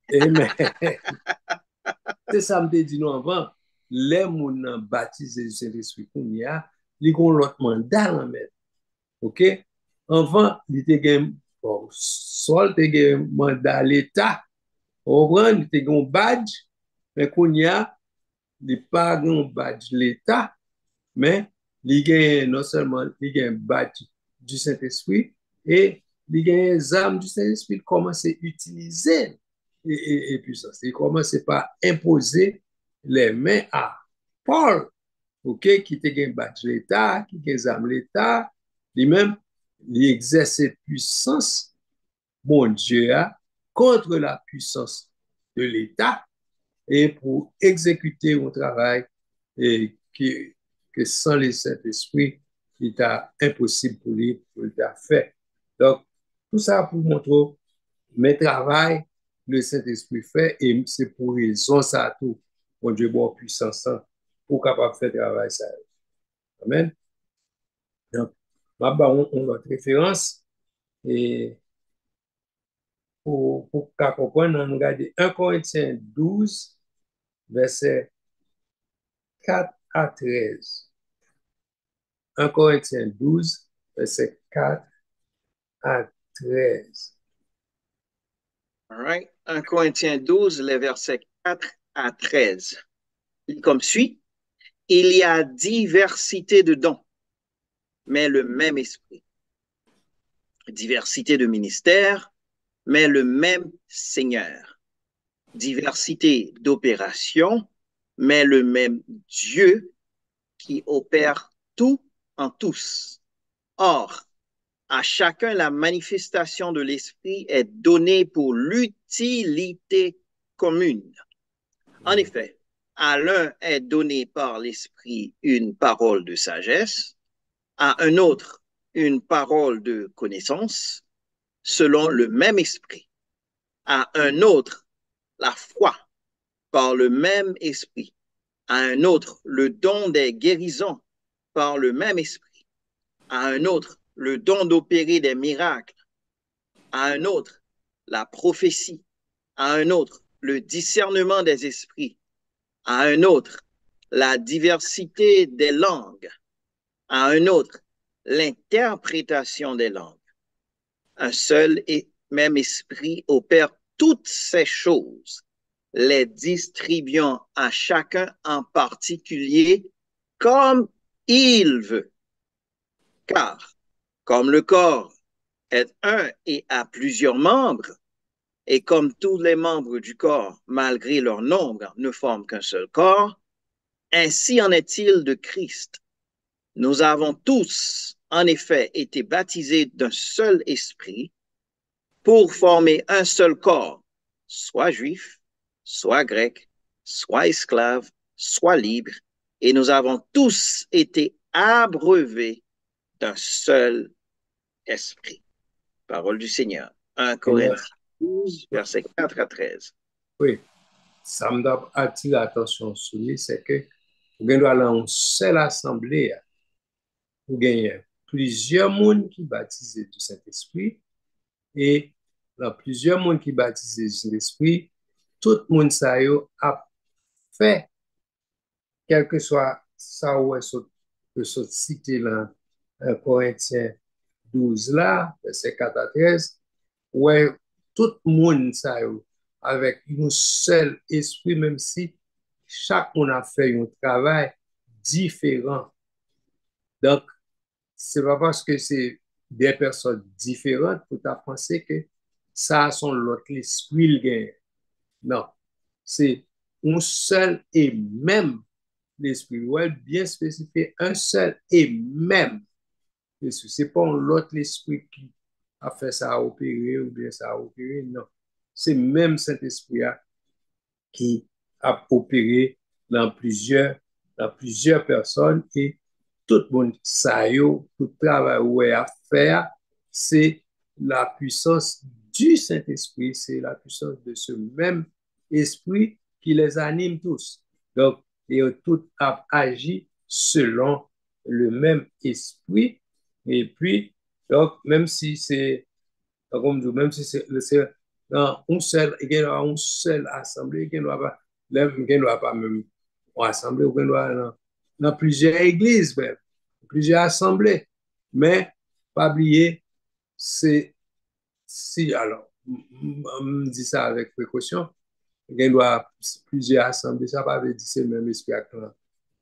C'est ça me dit nous avant. Les gens baptisés du Saint-Esprit qu'on y a, ils ont l'autre mandat en mettre. OK? Avant, il était bon, sol était mandat l'État. Au grand, il était un badge, mais qu'on y a, il n'est pas un badge l'État, mais il y a non seulement il y a un badge du Saint-Esprit et il y a les âmes du Saint-Esprit commencent à utiliser et puissance. Il commence par imposer les mains à Paul, okay, qui était un badge l'État, qui a des âmes l'État, lui-même, il exerce puissance, mon Dieu, contre la puissance de l'État et pour exécuter un travail et que sans le Saint-Esprit, il est impossible pour lui de le faire. Donc, tout ça pour montrer mes travail, le Saint-Esprit fait et c'est pour raison ça tout. Mon Dieu, bon puissance pour capable de faire travail ça. Amen. Donc, on a référence et pour comprendre, on regarde 1 Corinthiens 12, verset 4 à 13. 1 Corinthiens 12, verset 4 à 13. All right. 1 Corinthiens 12, les versets 4 à 13. Comme suit, il y a diversité de dons, mais le même esprit. Diversité de ministères, mais le même Seigneur. Diversité d'opérations, mais le même Dieu qui opère tout en tous. Or, à chacun, la manifestation de l'Esprit est donnée pour l'utilité commune. En effet, à l'un est donné par l'Esprit une parole de sagesse, à un autre une parole de connaissance, selon le même Esprit, à un autre la foi par le même Esprit, à un autre le don des guérisons par le même Esprit, à un autre le don d'opérer des miracles, à un autre, la prophétie, à un autre, le discernement des esprits, à un autre, la diversité des langues, à un autre, l'interprétation des langues. Un seul et même esprit opère toutes ces choses, les distribuant à chacun en particulier comme il veut. Car, comme le corps est un et a plusieurs membres, et comme tous les membres du corps, malgré leur nombre, ne forment qu'un seul corps, ainsi en est-il de Christ. Nous avons tous, en effet, été baptisés d'un seul esprit pour former un seul corps, soit juif, soit grec, soit esclave, soit libre, et nous avons tous été abreuvés d'un seul esprit. Parole du Seigneur. 1 Seigneur, Corinthiens 12, versets 4 à 13. oui, ça me doit attirer l'attention sur lui, c'est que vous avez dans une seule assemblée, vous avez plusieurs mondes qui baptisent du Saint-Esprit, et dans plusieurs mondes qui baptisent du Saint-Esprit, tout le monde ça a fait, quel que soit ça ou que soit cité dans 1 Corinthiens 12 là, verset 4 à 13, ouais, tout le monde ça avec un seul esprit, même si chaque monde a fait un travail différent. Donc, c'est pas parce que c'est des personnes différentes que tu as pensé que ça a son l'autre esprit le gain. Non, c'est un seul et même l'esprit. Ouais, bien spécifié, un seul et même l'esprit. C'est pas l'autre esprit qui a fait ça à opérer ou bien ça a opéré, non. C'est même cet esprit-là qui a opéré dans plusieurs personnes et tout le monde, ça y est, tout le travail ouais à faire, c'est la puissance du Saint-Esprit, c'est la puissance de ce même esprit qui les anime tous. Donc, et tout a agi selon le même esprit. Et puis, donc, même si c'est comme dit, même si c'est dans une seule assemblée, il ne doit pas même une assemblée, il doit dans plusieurs églises, même, plusieurs assemblées. Mais, pas oublier, c'est si, alors, on dit ça avec précaution, il doit plusieurs assemblées, ça va dire c'est le même esprit que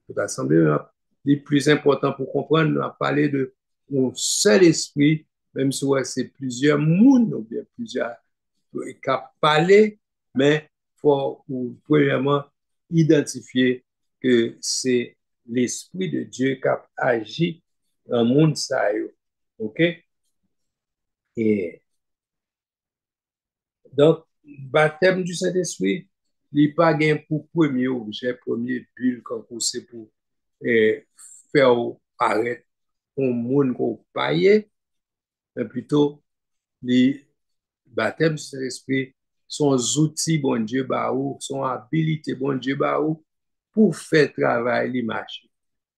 toute assemblée. Le plus important pour comprendre, on a parlé de un seul esprit, même si ouais, c'est plusieurs mondes, ou bien plusieurs qui parlé, mais il faut premièrement identifier que c'est l'Esprit de Dieu qui a agi dans le monde. Ça, OK? Et donc, baptême du Saint-Esprit, il n'est pas gain pour premier objet, premier bulle, quand c'est pour faire paraître un monde qu'on paye, mais plutôt les baptêmes du Saint-Esprit sont outils, bon Dieu, bah, ou, sont habilités, bon Dieu, bah, ou, pour faire travail l'image.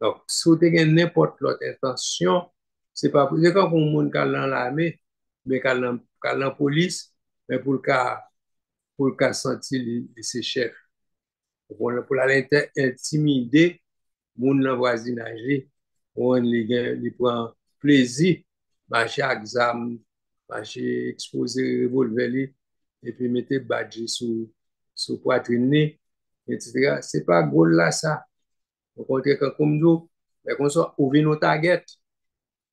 Donc, si vous avez n'importe l'autre intention, c'est pas pour quand on monde dans l'armée, mais dans la police, mais pour le cas sentir ses chefs. Pour l'intimider, moun nan voisinage li, on li prend plaisir, marcher à exam, marcher exposer revolver li, et puis mettre badge sous poitrine, etc. C'est pas gros là ça. Au contraire, quand comme nous, mais qu'on soit ouvrir nos targets,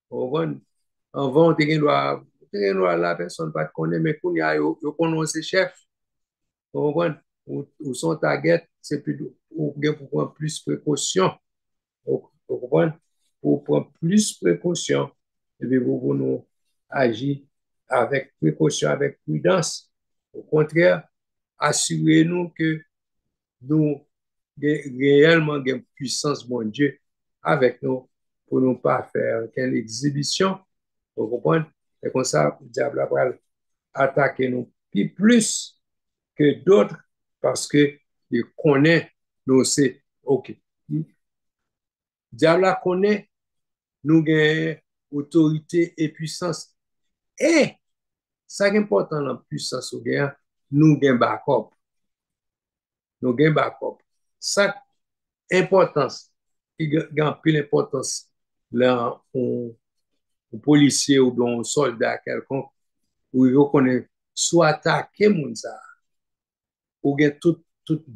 on va avant, la personne pas te connaît, mais qu'on y a, yo connaît ses chefs. Ou son target, c'est plutôt pour prendre plus précaution. Vous comprenez? Pour prendre plus précaution, et puis vous nous agir avec précaution, avec prudence. Au contraire, assurez-nous que nous réellement une puissance, mon Dieu, avec nous pour ne pas faire aucune exhibition. Vous comprenez? Et comme ça, le diable va attaquer nous plus que d'autres parce que il connaît nous, c'est OK. Diable connaît nous gagne autorité et puissance. Et, ça qui est important dans la puissance ou gain, nous gain backup. Nous gain backup. Ça, importance, qui gagne plus l'importance là, un policier ou bien un soldat quelconque, où il reconnaît soit attaquer moun ça, ou gain tout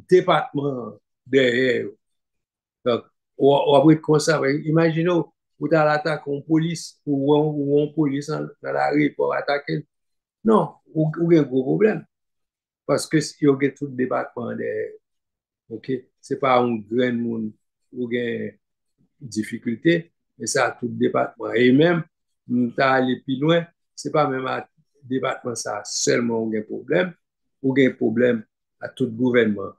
département derrière. Donc, ou après comme ça, imaginez, vous avez l'attaque en police, ou en police dans la rue pour attaquer. Non, ou avez un gros problème. Parce que si vous avez tout le département derrière, ok, c'est pas un grand monde ou gain difficulté, mais ça a tout le département. Et même, nous allé plus loin, c'est pas même à département ça seulement ou gain problème, ou gain problème à tout gouvernement,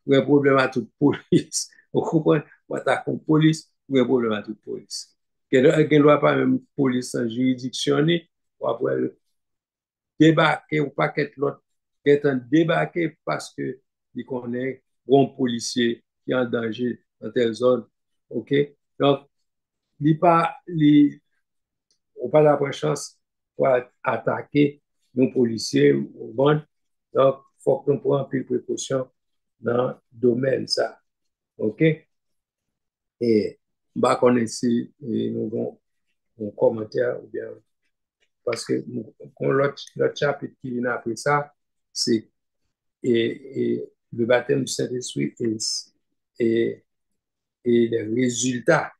ou un problème à toute police. Vous comprenez? Ou attaque une police, ou un problème à toute police. Quel ne doit pas même police en juridiction, ou après débarquer ou pas qu'être l'autre, qu'être débarquer parce que il connaît bon policier qui est en danger dans telle zone. OK? Donc, il pas, on pas la chance pour attaquer nos policiers ou bon. Donc, il faut qu'on prenne plus de précautions dans le domaine ça. OK? Et, bah, qu'on ici, nous avons un commentaire ou bien, parce que l'autre chapitre qui vient après ça, c'est le baptême du Saint-Esprit et, et les résultats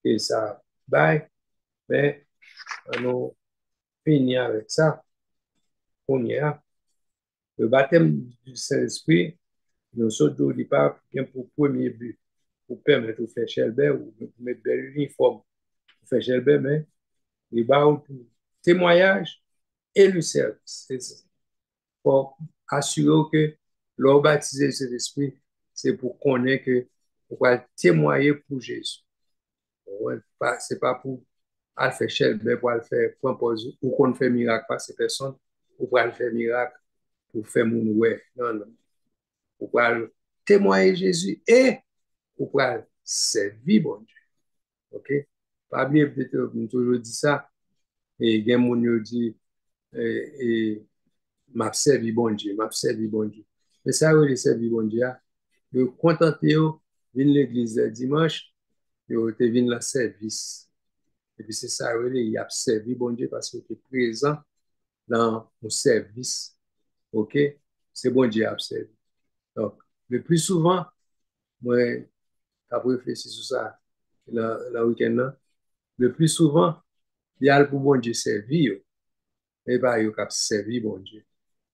que ça bail, mais on finit avec ça. On y a. Le baptême du Saint-Esprit, nous sommes au départ pour premier but, pour permettre de faire chelbert ou de mettre bel uniforme pour faire chelbert, mais il va pour témoignage et le service. Pour assurer que leur baptisé cet esprit, c'est pour connaître que pour témoigner pour Jésus. Ce n'est pas pour faire chelbert, pour faire propose ou qu'on fait miracle par ces personnes, ou pour faire miracle pour faire mon ouais. Non, non. Pour témoigner Jésus et pour servir bon Dieu. OK? Pas bien, peut-être, on toujours dit ça, et il y a des gens qui dit, et m'a servi bon Dieu, m'a servi bon Dieu. Mais ça, le servi bon Dieu, de contenter, venir l'église le dimanche, de venir le service. Et puis c'est ça, il a servi bon Dieu parce qu'il était présent dans le service. OK? C'est bon Dieu a servi. Donc, le plus souvent, moi, après réfléchir sur ça, le week-end, le plus souvent, il y a pour bon Dieu servir, mais pas il a servi bon Dieu.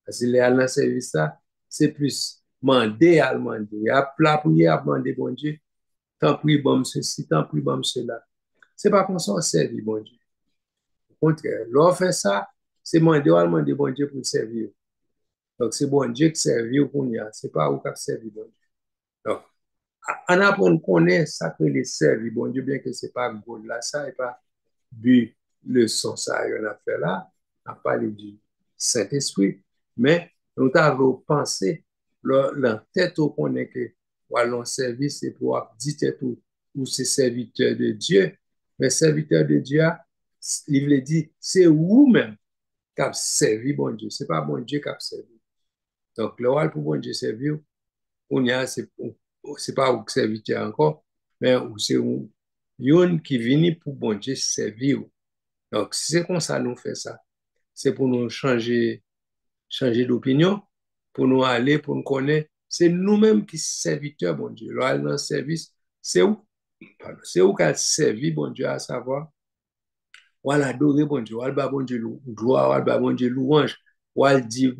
Parce que les dans service ça, c'est plus demander à demander. Il y a la prière à demander bon Dieu, tant pis bon ceci, tant pis bon cela. C'est pas comme ça on servir bon Dieu. Au contraire, l'on fait ça, c'est demander bon Dieu pour servir. Donc c'est bon Dieu qui servir pour nous, c'est pas où qui servir bon Dieu. Donc, on apprend qu'on connaît ça que les servir bon Dieu, bien que c'est pas God là, ça et pas but le son ça, on a fait là, on a parlé du Saint-Esprit, mais nous avons pensé, la tête au connaît que l'on service, c'est pour dire tête ou c'est serviteur de Dieu, mais serviteur de Dieu, il veut dire, c'est vous-même qui avez servi bon Dieu, c'est pas bon Dieu qui a servi. Donc, le rôle pour bon Dieu servir, on y a, c'est pas un serviteur encore, mais c'est un qui vient pour bon Dieu servir. Donc, si c'est comme ça nous fait ça, c'est pour nous changer d'opinion, pour nous aller, pour nous connaître. C'est nous-mêmes qui sommes serviteurs, bon Dieu. Là, dans le service, c'est où? C'est où qu'elle servi, bon Dieu, à savoir, ou à l'adorer, bon Dieu, ou à bon Dieu gloire, ou à bon Dieu louange, ou à dire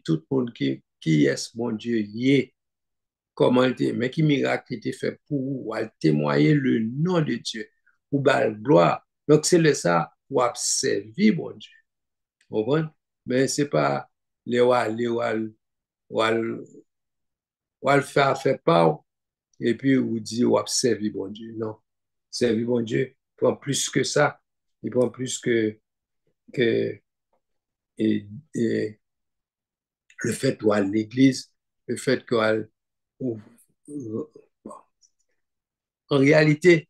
tout le monde qui est bon Dieu, y est, comment il était, mais qui miracle était fait pour vous, ou à témoigner le nom de Dieu, ou à gloire. Donc, c'est le ça, ou à servir, bon Dieu. Bon, mais ce n'est pas les faire part et puis vous dire ou servir bon Dieu. Non. Servir bon Dieu prend plus que ça. Il prend plus que et, et le fait de aller à l'église, le fait que en réalité,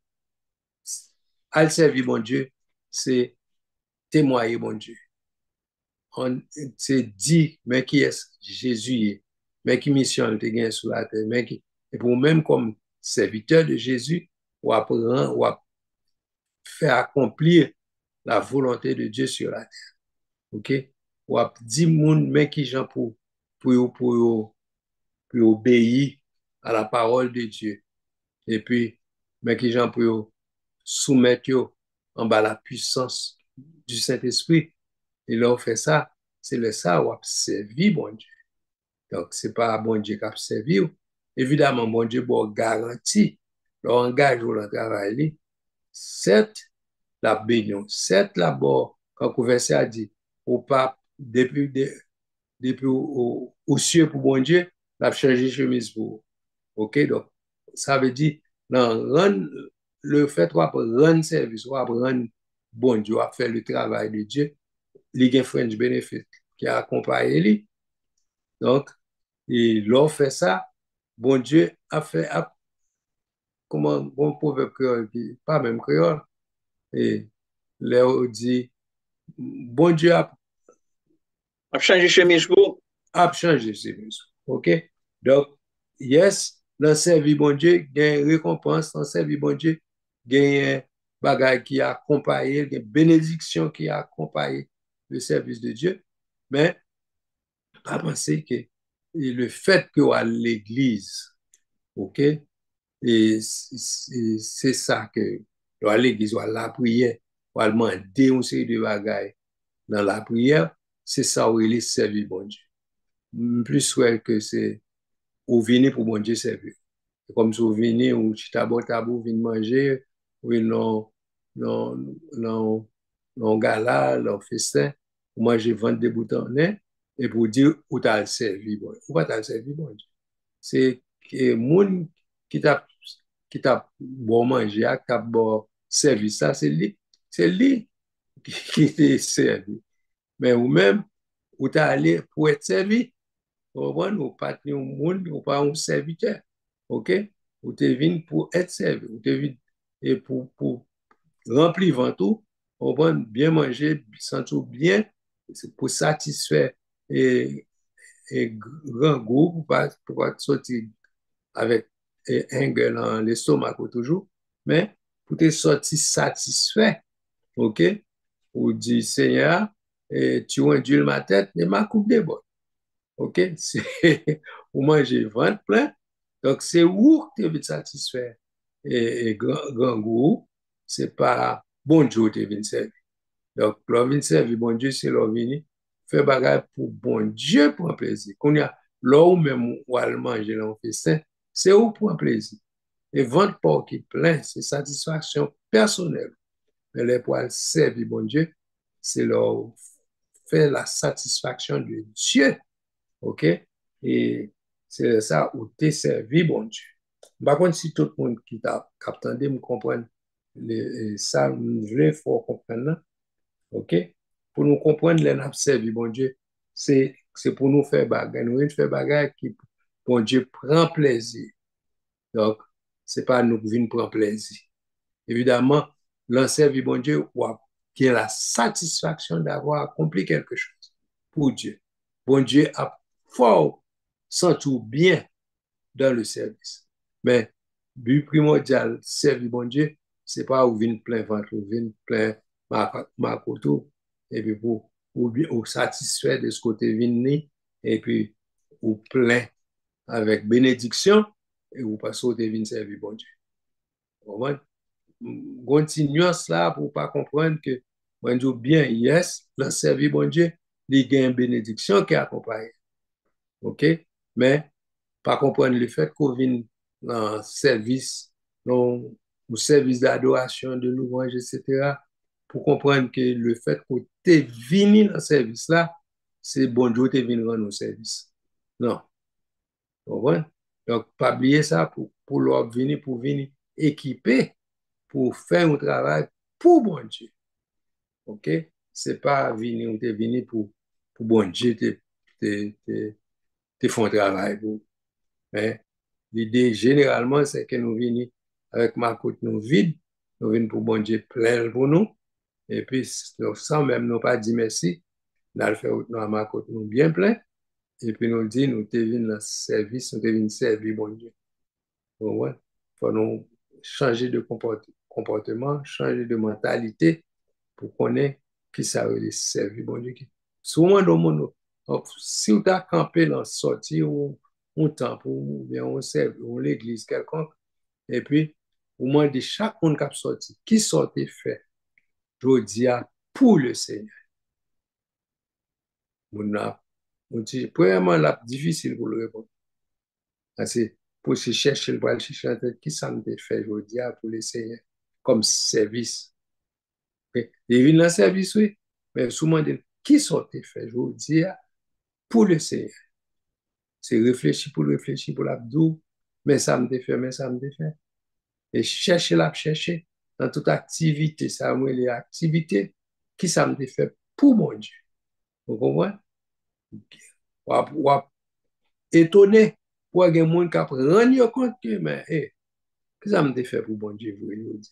à servir bon Dieu, c'est témoigner bon Dieu. C'est dit, mais qui est Jésus, mais qui mission te gagne sur la terre, mais qui, et pour même comme serviteur de Jésus, ou apprendre, ou faire accomplir la volonté de Dieu sur la terre. OK? Ou dit moun, mais qui gens pour obéir à la parole de Dieu. Et puis, mais qui gens pour soumettre en bas la puissance du Saint-Esprit. Et là, on fait ça, c'est le ça où a servi bon Dieu. Donc, c'est pas bon Dieu qui a servi. Évidemment, bon Dieu bon garantie. Leur engage ou le travail, certes, la bénion, certes, là quand le verset a dit, au pape, depuis au cieux pour bon Dieu, l'a changé chemise pour. OK? Donc, ça veut dire, non, le fait de rendre service, de rendre bon Dieu, à faire le travail de Dieu, il y a un fringe bénéfice qui a accompagné lui. Donc, et l'on fait ça, bon Dieu a fait, comment, bon proverbe créole, pas même créole, et là, on dit, bon Dieu A changé chemise pour. a changé ses besoins. OK? Donc, yes, dans service bon Dieu, il y a une récompense, dans service bon Dieu, il y a un bagage qui a accompagné, il y a une bénédiction qui a accompagné le service de Dieu. Mais, pas penser que le fait que à l'église, OK? Et c'est ça que à l'église, à la prière, à demander une série de bagages dans la prière, c'est ça où il est servi bon Dieu. Plus ouais que c'est ou venir pour bon Dieu servir. Comme si vous venez ou tu tabou venir manger, ou non, non, non, gala, non, festin, ou manger vendre des boutons, et pour dire où tu as servi bon. Ou pas tu as servi bon Dieu. C'est que moun qui t'a bon manger, qui t'a bon servi ça, c'est lui qui t'a servi. Mais ou même, où tu allé pour être servi, ou pas un monde, ou pas un serviteur. OK? Ou tu viens pour être servi, ou tu viens et pour remplir ventre, on va bien manger, sentir bien, pour satisfaire et, et grand goût, pour pas sortir avec un gueule dans l'estomac toujours, mais pour te sortir satisfait, OK? Ou dit, Seigneur, tu induis ma tête et ma coupe des bottes. OK? Ou manger ventre plein. Donc, c'est où que tu es satisfait et grand goût. C'est pas bon Dieu que tu es servir. Donc, l'on vient servir bon Dieu, c'est l'on vient faire bagage pour bon Dieu pour un plaisir. Qu'on y a là où même ou à manger dans le festin, c'est où pour un plaisir. Et ventre pas qui plein, c'est satisfaction personnelle. Mais les poils servir bon Dieu, c'est leur faire la satisfaction de Dieu. OK? Et c'est ça où tu es servi, bon Dieu. Par contre, si tout le monde qui t'a entendu me comprenne, ça, je voulais faut comprendre, OK? Pour nous comprendre, les n'a servi, bon Dieu, c'est pour nous faire bagarre. Nous faire bagarre qui, bon Dieu, prend plaisir. Donc, c'est pas nous qui venons prendre plaisir. Évidemment, l'enservi, bon Dieu, qui a la satisfaction d'avoir accompli quelque chose pour Dieu. Bon Dieu a fort senti bien dans le service. Mais, but primordial, servir bon Dieu, c'est pas où vient plein ventre, où vient plein marcoto, et puis ou satisfait de ce côté vini, et puis ou plein avec bénédiction, et ou pas sauter vient servir bon Dieu. Vous continuance là pour pas comprendre que bon Dieu bien yes le servir bon Dieu il y a une bénédiction qui accompagne OK mais pas comprendre le fait qu'on vient dans service dans au service d'adoration de louange etc pour comprendre que le fait qu'on t'es venu dans service là c'est bon Dieu t'es venu rendre au service non donc pas oublier ça pour leur venir pour venir équiper pour faire un travail pour bon Dieu. OK? C'est pas venir ou te venir pour bon Dieu te font un travail. Mais l'idée, généralement, c'est que nous venons avec ma côte nous vide, nous venons pour bon Dieu plein pour nous, Et puis, sans même nous pas dire merci, nous allons faire nous à côté nous bien plein. Et puis nous dit, nous te venons dans le service, nous te venons servir, bon Dieu. Ouais. Faut nous changer de comportement, changer de mentalité pour qu'on ait qui ça veut servir, bon Dieu. Souvent, dans le monde, si vous avez campé dans sortie ou un temple ou bien on sert ou l'église quelconque, et puis, au moins de chaque monde qui a sorti, qui sortait fait, je dis pour le Seigneur. Premièrement, là, difficile pour le répondre. Parce que pour se chercher, pour aller chercher la tête, qui ça me fait, je dis pour le Seigneur, comme service. Et il vient dans le service, oui, mais souvent, qui sortait fait, je dis pour le Seigneur. C'est réfléchir pour l'abdou, mais ça me fait, mais ça me fait. Et chercher dans toute activité, ça me les activités qui ça me fait pour mon Dieu. Vous comprenez? Ou étonné pour qu'il y ait des gens qui rendent compte que, mais, qui ça me fait pour mon Dieu, vous dire?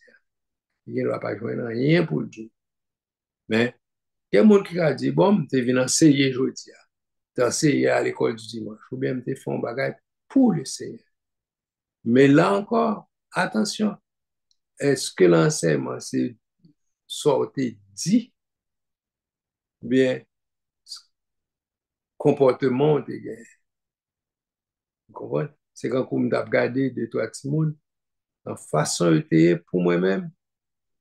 Il ne va pas joindre rien pour le Dieu. Mais, il y a des gens qui ont dit, bon, je viens enseigner aujourd'hui, d'enseigner à l'école du dimanche, ou bien je fais un bagage pour le Seigneur. Mais là encore, attention, est-ce que l'enseignement, c'est sorti dit, bien, comportement de gagné. Vous comprenez? C'est quand on m'a regardé de toi, Timoun, en façon de pour moi-même,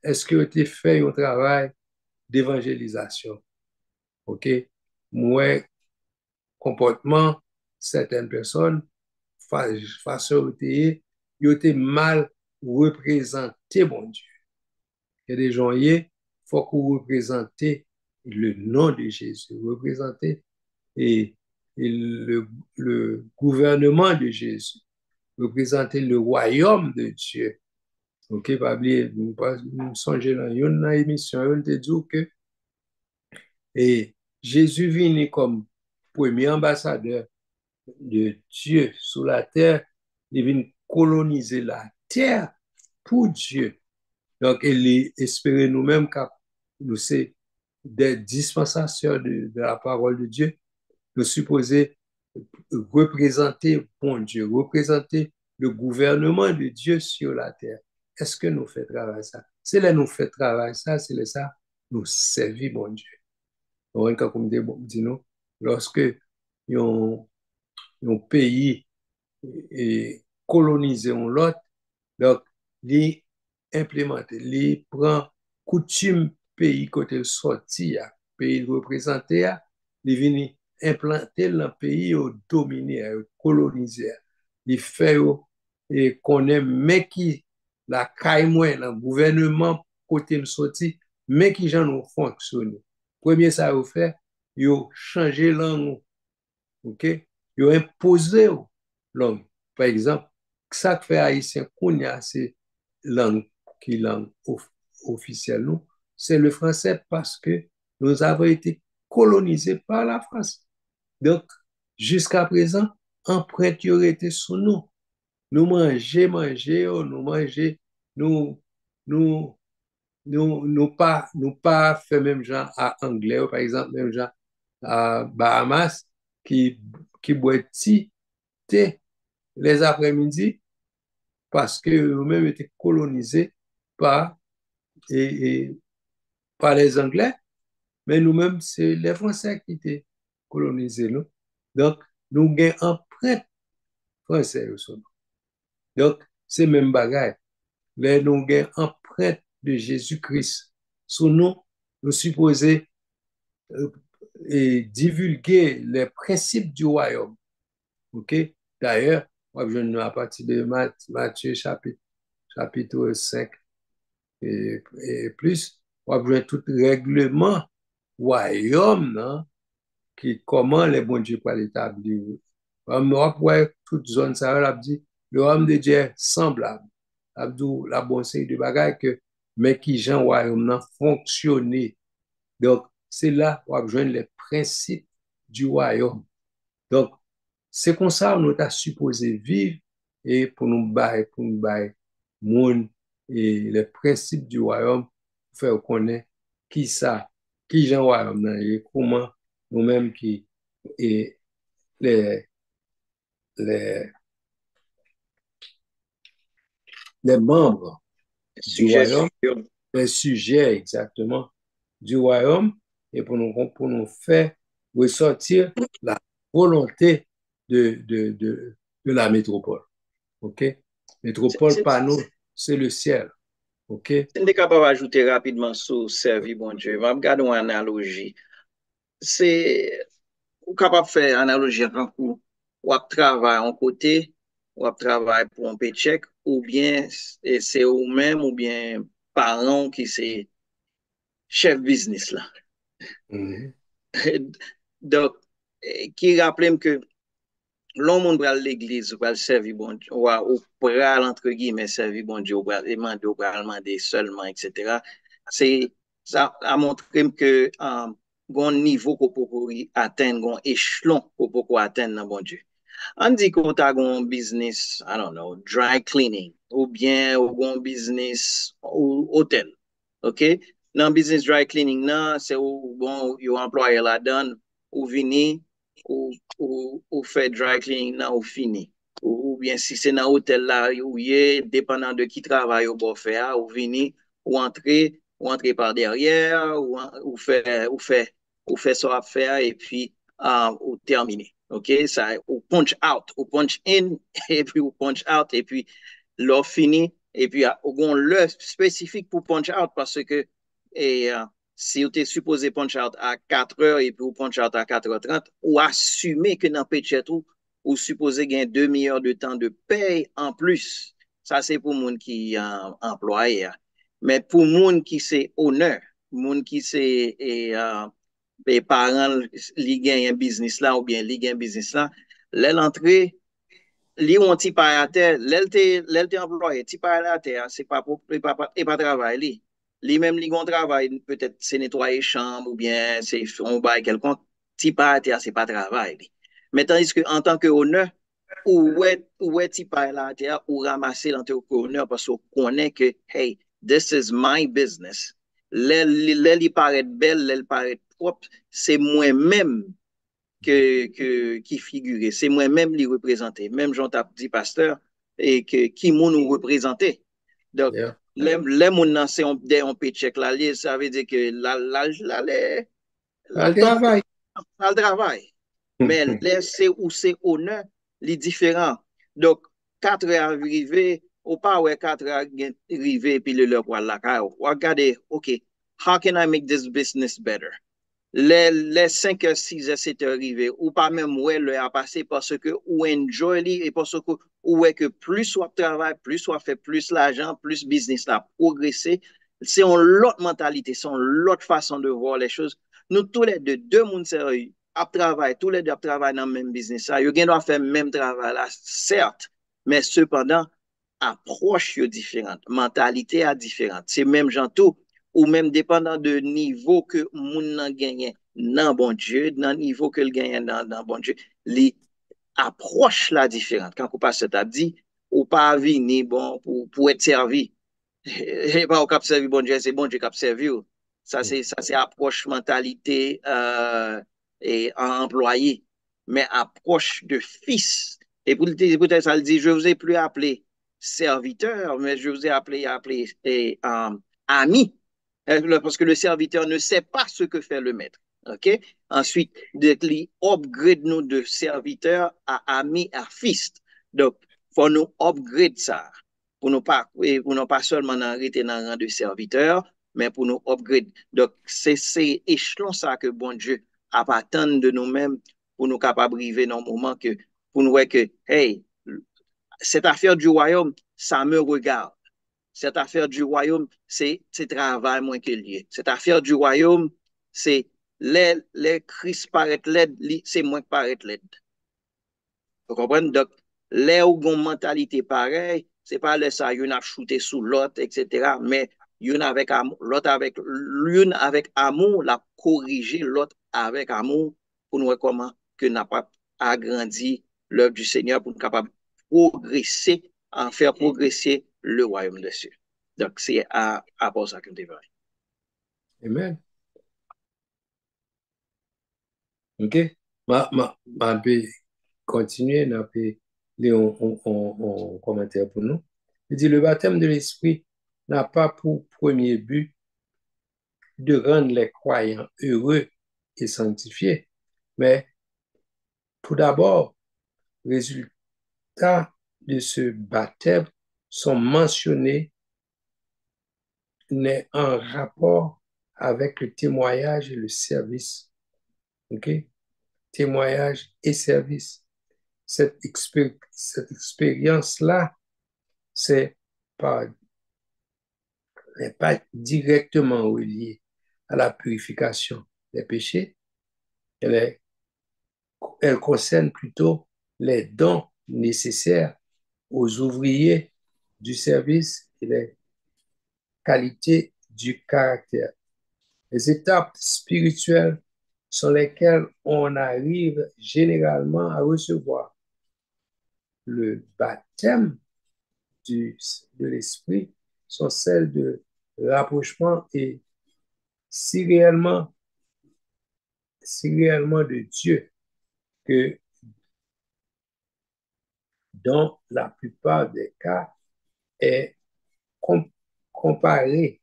est-ce que tu fait un travail d'évangélisation? OK? Moi, comportement, certaines personnes, façon de ils ont été mal représenté, bon Dieu. Il y a des gens, il faut qu'on représente le nom de Jésus, représenter et, le gouvernement de Jésus, représenter le royaume de Dieu. OK, pas oublier, nous songeons dans une émission, on te dit que et Jésus vient comme premier ambassadeur de Dieu sur la terre, il vient coloniser la terre pour Dieu. Donc, il espérait nous-mêmes que nous sommes des dispensateurs de la parole de Dieu, nous supposer représenter bon Dieu, représenter le gouvernement de Dieu sur la terre. Est-ce que nous faisons travail ça? C'est là nous faisons travail ça, c'est là ça, nous servir bon Dieu. Donc, comme dit nous, lorsque un pays est colonisé en l'autre, donc, il implémente, il prend coutume pays côté sorti, pays représenté, il vient implanter dans le pays au dominer, au coloniser. Il fait et connaît mais qui la caille moins le gouvernement côté sorti, mais qui j'en ont fonctionné. Premier ça vous fait, il changer langue, OK? Il imposé langue. Par exemple, ça que fait haïtien qu'on a c'est langue qui langue officielle nous, c'est le français parce que nous avons été colonisés par la France. Donc, jusqu'à présent, empreinte aurait été sous nous. Nous nous manger, nous, nous, nous pas fait même genre à anglais, par exemple, même genre à Bahamas, qui boit thé les après-midi parce que nous-mêmes étaient colonisés par, et, par les Anglais, mais nous-mêmes, c'est les Français qui étaient colonisés. Nous. Donc, nous avons empreinte français. Donc, c'est même bagaille. Les nous avons empreinte de Jésus-Christ. Sous nous, nous supposons et divulguer les principes du royaume. OK? D'ailleurs, à partir de Matthieu chapitre 5 et plus, on a tout règlement royaume, non? Qui, comment les bons dieux pour l'établir. On a toute zone, ça a dit, le royaume de Dieu est semblable. Abdou, la bonne série de bagages que, mais qui, Jean, royaume, n'a fonctionné. Donc, c'est là où on a besoin les principes du royaume. Donc, c'est comme ça que nous sommes supposés vivre et pour nous bailler, monde et les principes du royaume, pour faire connaître qui ça, qui Jean Royaume nan, et comment nous-mêmes qui et les, les, les membres du Sujet royaume, sûr. les sujets exactement du royaume, et pour nous faire ressortir la volonté de la métropole. OK? Métropole, par nous, c'est le ciel. OK? Si on est capable d'ajouter rapidement sur servir bon Dieu, je vais regarder une analogie. C'est capable de faire analogie en coup. Ou travail en côté, ou travail pour un paycheck, ou bien c'est ou-même, ou bien parents qui c'est chef business là. Mhm. Donc, qui rappelle que l'on monde pral l'église, pral servir bon Dieu, ou pral entre guillemets servir bon Dieu, ou pral demander seulement, etc. C'est ça a montré que gon niveau qu'on peut atteindre, gon échelon qu'on peut atteindre dans bon Dieu. On dit qu'on a un business, I don't know, dry cleaning, ou bien un business ou hôtel. OK? Dans business dry cleaning, c'est où bon, you employé là-dedans, ou vini, ou fait dry cleaning, ou fini. Ou bien si c'est dans hôtel là, ou dépendant de qui travaille au bon faire, ou vini, ou entrer par derrière, ou fait ça à faire, et puis, ou terminer. OK? Ça, ou punch out, ou punch in, et puis ou punch out, et puis l'offre fini, et puis on l'heure spécifique pour punch out parce que et, si vous êtes supposé punch out à 4 heures et puis vous punch out à 4h30, ou assumer que dans paycheck ou supposé gagner demi-heure de temps de paye en plus. Ça, c'est pour les gens qui sont employés. Mais pour les gens qui sont honneur, les gens qui sont les parents qui gagnent un business là ou bien qui gagnent un business là, l'entrée, li on ti pa à terre, l'elle employé, ti pa à terre, c'est pas pour et pas travail li. Li même li gon travail peut-être c'est nettoyer chambre ou bien c'est on bail quelconque, ti pa à terre, c'est pas travail li. Mais tandis que en tant que honneur ou ouais ti pa à terre ou ramasser dans ton honneur parce qu'on connaît que hey, this is my business. Li paraît belle, elle paraît propre, c'est moi-même qui figurait. C'est moi-même qui représentait. Même Jean t'a dit pasteur, et que qui nous représentait. Donc, Yeah. les gens, c'est un paycheck là, ça veut dire que Al ton travail. le travail. Mais là, c'est où c'est honneur, les différents. Donc, 4 heures arrivées, ou pas, ouais, 4 heures arrivées, puis le leur, voilà, regardez, OK, how can I make this business better? Les 5 heures, 6 heures, 7 heures arrivées, ou pas même ouais, le a passé parce que ou enjoy li, et parce que ou est que plus soit travail, plus soit fait plus l'argent, plus business là progresser. C'est une autre mentalité, c'est une autre façon de voir les choses. Nous tous les deux mondes sérieux, à travail, tous les deux travaillent dans le même business là. Ils doivent faire le même travail là, certes, mais cependant, approche est différente, mentalité est différente. C'est même gens tout ou même dépendant de niveau que moun nan gagne dans bon Dieu, dans niveau que le gagne dans bon Dieu, les approche la différente. Quand on passe à dit, ou pas venir bon pour être servi. Et pas au cap servi bon Dieu, c'est bon Dieu cap servi. Ça c'est approche mentalité et employé, mais approche de fils. Et peut-être ça le dit, je vous ai plus appelé serviteur, mais je vous ai appelé ami. Parce que le serviteur ne sait pas ce que fait le maître. OK? Ensuite, de upgrade nous de serviteur à ami à fils. Donc, il faut nous upgrade ça pour nous pas seulement arrêter dans le rang de serviteur, mais pour nous upgrade. Donc, c'est échelon ça que bon Dieu a pas attendre de nous-mêmes pour nous capables de dans le moment que, pour nous voir que, hey, cette affaire du royaume, ça me regarde. Cette affaire du royaume, c'est travail moins que lié. Cette affaire du royaume, c'est les Christ paraît l'aide, c'est moins que paraît l'aide. Vous comprenez? Donc, les ou une mentalité pareille, c'est pas les ça, y'en a shooté sous l'autre, etc. Mais y'en avec amour, l'autre avec, l'une avec amour, la corriger l'autre avec amour pour nous voir comment que n'a pas agrandi l'œuvre du Seigneur pour nous capable de progresser, en faire progresser le royaume des cieux. Donc, c'est à part ça que je devrais. Amen. OK? Ma peux continuer, ma peux lire un commentaire pour nous. Il dit, le baptême de l'Esprit n'a pas pour premier but de rendre les croyants heureux et sanctifiés, mais tout d'abord, résultat de ce baptême sont mentionnés en rapport avec le témoignage et le service. OK? Témoignage et service. Cette expérience-là, c'est pas, n'est pas directement reliée à la purification des péchés. Elle, elle concerne plutôt les dons nécessaires aux ouvriers du service et les qualités du caractère. Les étapes spirituelles sont lesquelles on arrive généralement à recevoir le baptême de l'esprit sont celles de rapprochement et si réellement, si réellement de Dieu que dans la plupart des cas est comparé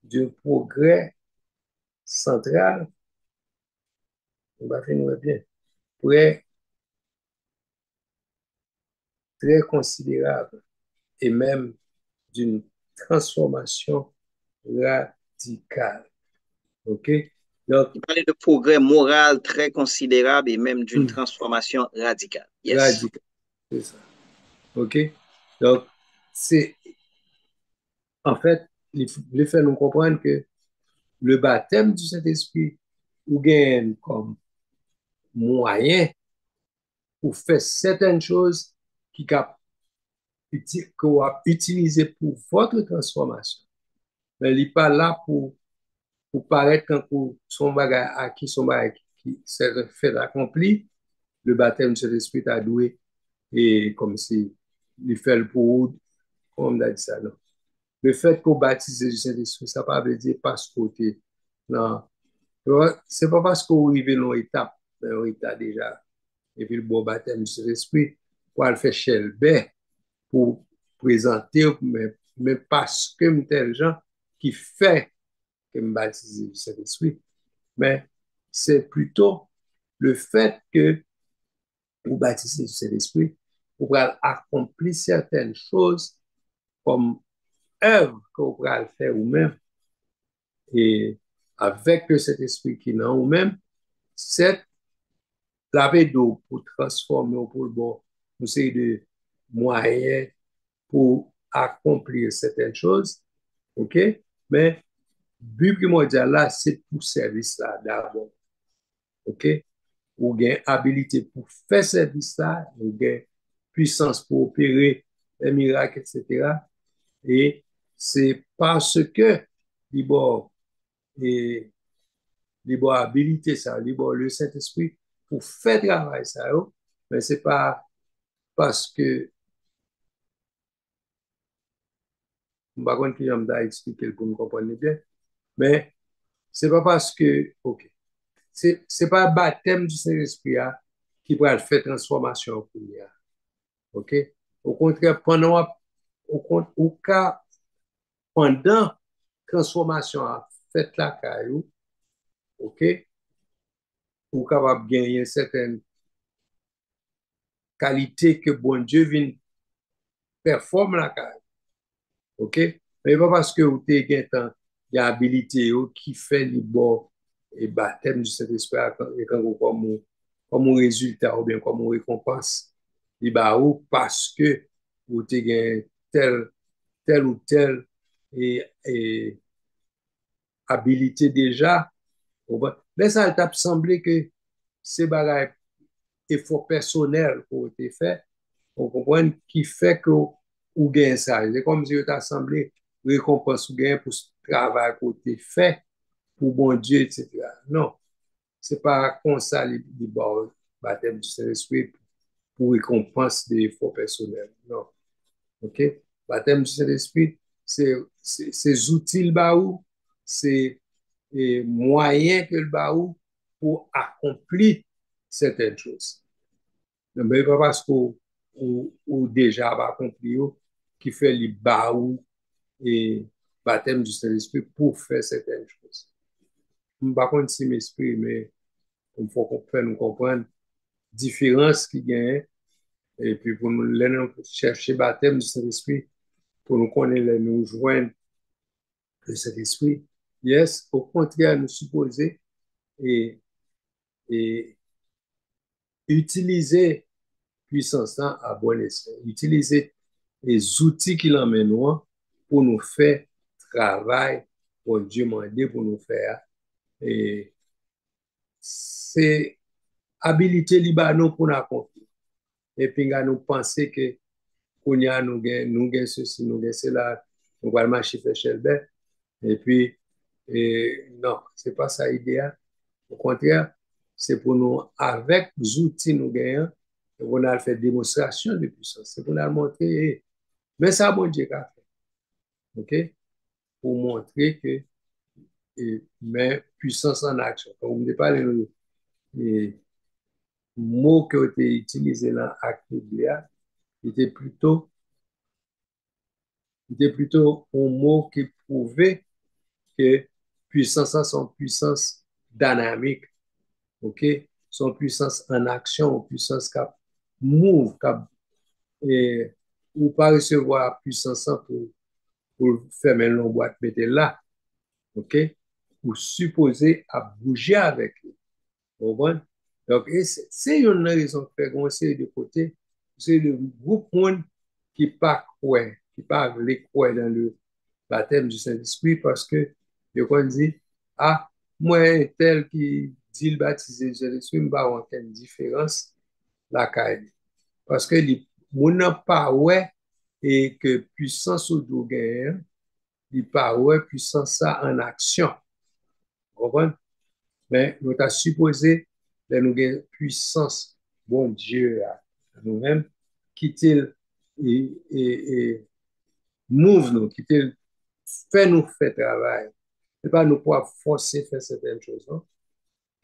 de progrès central, on va finir bien, très, très considérable et même d'une transformation radicale. OK? Donc, Il parlait de progrès moral très considérable et même d'une transformation radicale. Yes. radical, c'est ça. OK? Donc, c'est en fait, il fait nous comprendre que le baptême du Saint-Esprit ou gagne comme moyen pour faire certaines choses qui qu'on va utiliser pour votre transformation. Mais il n'est pas là pour paraître quand son bagage acquis, son bagage qui s'est fait accompli. Le baptême du Saint-Esprit a doué et comme si il fait le pour, comme on a dit ça, non. Le fait qu'on baptise du Saint-Esprit, ça ne veut pas dire parce que non. C'est pas parce qu'on arrive à une étape, un état déjà, et puis le bon baptême du Saint-Esprit, pour le faire chez le bain, pour présenter, mais parce que tel gens qui fait que me baptise du Saint-Esprit, mais c'est plutôt le fait que vous baptisez du Saint-Esprit, pour accomplir certaines choses comme œuvre que vous pouvez faire vous-même et avec cet esprit qui est dans vous-même, c'est laver d'eau pour transformer pour le bon, nous c'est de moyens pour accomplir certaines choses, ok? Mais le but primordial là, c'est pour service là d'abord, ok? Ou gain habilité pour faire service là, ou gain puissance pour opérer les miracles, etc. Et c'est parce que, d'abord, et libre habilité ça, libre le Saint-Esprit pour faire travail ça, mais c'est pas parce que, je ne sais pas qui j'aime expliquer pour nous comprendre bien, mais c'est pas parce que, ok, c'est pas le baptême du Saint-Esprit qui va faire transformation pour lui, ok? Au contraire, au cas, pendant transformation a fait la caillou, ok? Ou capable de gagner certaines qualités que bon Dieu vient performer la caillou. OK? Mais pas parce que vous avez une habilité qui fait le bon et baptême du Saint-Esprit et quand vous comme un résultat ou bien comme une récompense, parce que vous avez tel ou tel et habilité déjà. Mais ça t'a semblé que c'est un effort personnel pour été fait. On comprend qui fait que ou gain ça. C'est comme si vous t'a semblé récompense ou gain pour ce travail côté fait pour bon Dieu, etc. Non, c'est pas comme ça les bon baptême du Saint-Esprit pour récompense des efforts personnels. Non. OK? Baptême du Saint-Esprit, c'est outils baou, c'est et moyen que le baou pour accomplir certaines choses. Mais pas parce ou déjà pas accompli qui fait le baou et baptême du Saint-Esprit pour faire certaines choses. Par contre, si m'exprimer, il faut nous comprendre différence qui gagne et puis pour nous chercher baptême du Saint-Esprit, pour nous connaître, nous joindre le Saint-Esprit. Yes, au contraire, nous supposer et, et utiliser puissance à bon escient, utiliser les outils qu'il emmène nous pour nous faire travail pour Dieu demandé pour nous faire. Et c'est habilité Libanon pour nous accomplir. Et puis, nous penser que qu'on y a nous gain ceci, nous gain cela, nous allons marcher faire Shelby. Et puis, non, c'est pas ça l'idéal. Au contraire, c'est pour nous, avec les outils nous gagnons, on a fait démonstration de puissance. C'est pour nous montrer, mais ça, bon Dieu a fait. OK? Pour montrer que, mais puissance en action. Quand vous me parlez de mots qui ont été utilisés dans l'acte Biblia, était plutôt, était plutôt un mot qui prouvait que puissance, son puissance dynamique, ok? Son puissance en action, puissance qui move, ou pas recevoir puissance pour faire une longue boîte, mettre là, ok? Ou supposer à bouger avec lui. Donc, c'est une raison qui fait qu'on sait de côté, c'est le groupe monde qui pas quoi, qui pas les quoi dans le baptême du Saint-Esprit parce que, je dit, ah, moi, tel qui dit le baptisé du Saint-Esprit, je ne pas aucune différence la caille. Parce que les gens pas ouais et que puissance au dogain, il pas ouais puissance ça en action. Vous comprenez? Mais nous avons supposé que nous avons puissance, bon Dieu, nous-mêmes, quitter et move nous, quitter, fait nous faire travail. Ce n'est pas nous pouvoir forcer à faire certaines choses, non?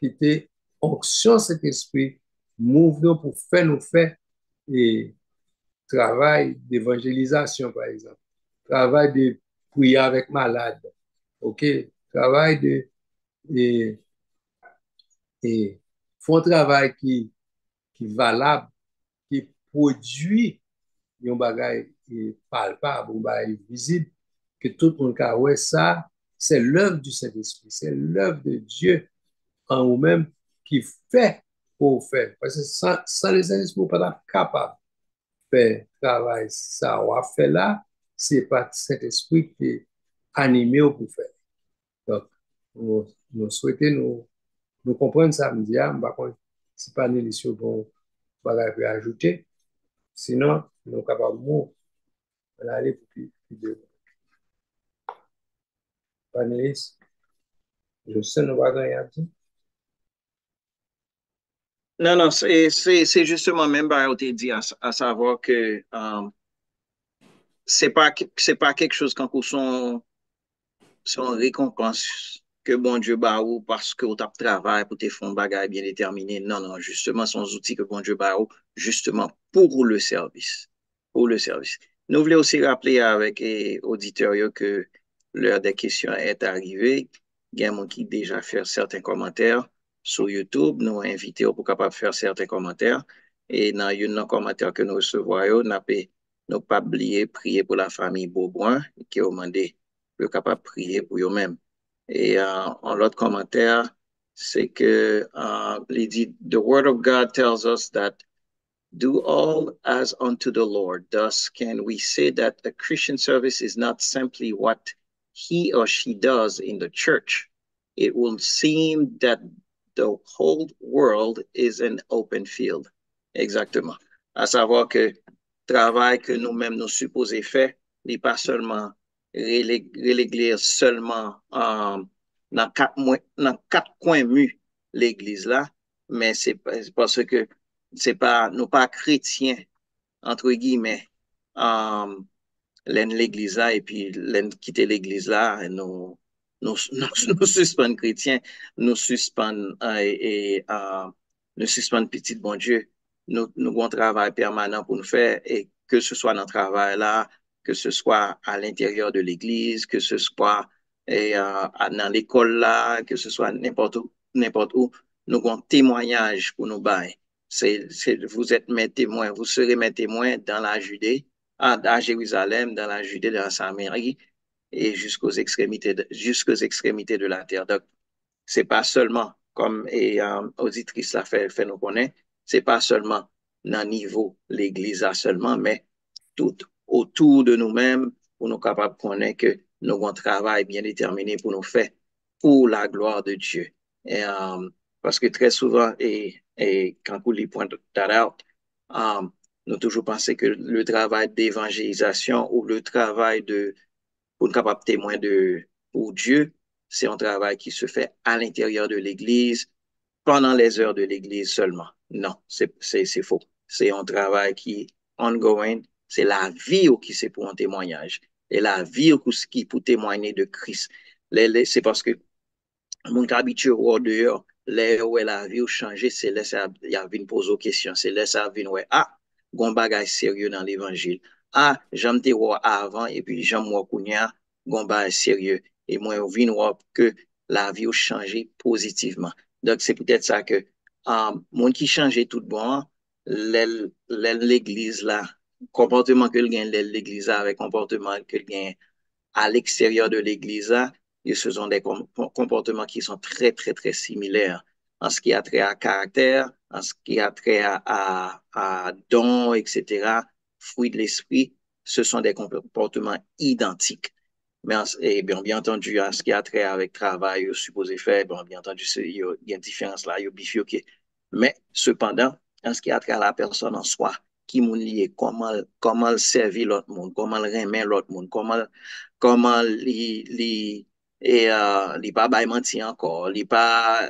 Quitter onction cet esprit, move nous pour faire nous faire et travail d'évangélisation, par exemple. Travail de prier avec malade. OK? Travail de et, et font travail qui valable, qui produit un bagage palpable, un bagage visible, que tout le monde a ouais, ça, c'est l'œuvre du Saint-Esprit, c'est l'œuvre de Dieu en vous-même qui fait pour faire. Parce que sans les Saint-Esprit, vous n'êtes pas capable de faire travail. Ça, on a fait là, c'est pas Saint-Esprit qui est animé pour faire. Donc, nous souhaitons nous comprendre ça, me dire, par contre, si pas une édition bon, bagage à ajouter, sinon, nous sommes capables d'aller pour plus de panélistes. Je sais, nous va gagner à dire. Non, non, c'est justement même par te dit à savoir que c'est pas quelque chose quand son récompense que bon Dieu ba ou parce que ou tap travail pour te font bagay bien déterminé. Non, non, justement, son outil que bon Dieu ba ou, justement, pour le service. Pour le service. Nous voulons aussi rappeler avec les auditeurs que l'heure des questions est arrivée. Il y a un qui déjà fait certains commentaires sur YouTube. Nous invitons pour capable faire certains commentaires. Et dans un commentaire que nous recevons, nous pas oublier prier pour la famille Beauboin qui a demandé de capable prier pour eux-mêmes. Et en l'autre commentaire, c'est que il dit, The word of God tells us that do all as unto the Lord. Thus, can we say that a Christian service is not simply what he or she does in the church? It will seem that the whole world is an open field. Exactement. À savoir que travail que nous-mêmes nous supposons faire, n'est pas seulement reléguer seulement dans quatre coins mûs l'église là, mais c'est parce que c'est pas, nous pas chrétiens, entre guillemets, l'église là, et puis quitter l'église là, et nous, nous suspendons chrétiens, nous suspendons nous suspendons petit bon Dieu. Nous avons un travail permanent pour nous faire et que ce soit dans le travail là, que ce soit à l'intérieur de l'église, que ce soit dans l'école là, que ce soit n'importe où, nous avons un témoignage pour nous bailler. Vous êtes mes témoins, vous serez mes témoins dans la Judée, à Jérusalem, dans la Judée, dans la Samarie et jusqu'aux extrémités de la terre. Donc, c'est pas seulement, comme auditrice l'a fait nous connaître, c'est pas seulement dans le niveau l'Église a seulement, mais tout autour de nous-mêmes pour nous capables de connaître que nous avons un travail bien déterminé pour nous faire pour la gloire de Dieu. Et, parce que très souvent, quand vous les pointez tout à l'heure, nous toujours pensé que le travail d'évangélisation ou le travail pour être capable de témoin pour Dieu, c'est un travail qui se fait à l'intérieur de l'Église, pendant les heures de l'Église seulement. Non, c'est faux. C'est un travail qui est ongoing. C'est la vie qui c'est pour un témoignage. Et la vie qui pour témoigner de Christ. C'est parce que mon habitué au dehors, là où la vie a changé, c'est là ça y a une pose aux questions, c'est là ça vient ouais gon bagay sérieux dans l'évangile. J'aime te voir avant et puis j'aime moi kounya gon bagay sérieux et moi vinn voir que la vie a changé positivement. Donc c'est peut-être ça que mon qui change tout bon, l'église là, comportement que le gain l'église là avec comportement que le gain à l'extérieur de l'Église, ce sont des comportements qui sont très, très, très similaires en ce qui a trait à caractère, en ce qui a trait à dons, etc., fruits de l'esprit, ce sont des comportements identiques. Mais et bien entendu, en ce qui a trait avec travail, supposé faire, bien entendu, il y a une différence là, il y a bifurqué. Mais cependant, en ce qui a trait à la personne en soi, qui m'a lié, comment servir l'autre monde, comment remettre l'autre monde, comment li pas bay menti encore, li pas,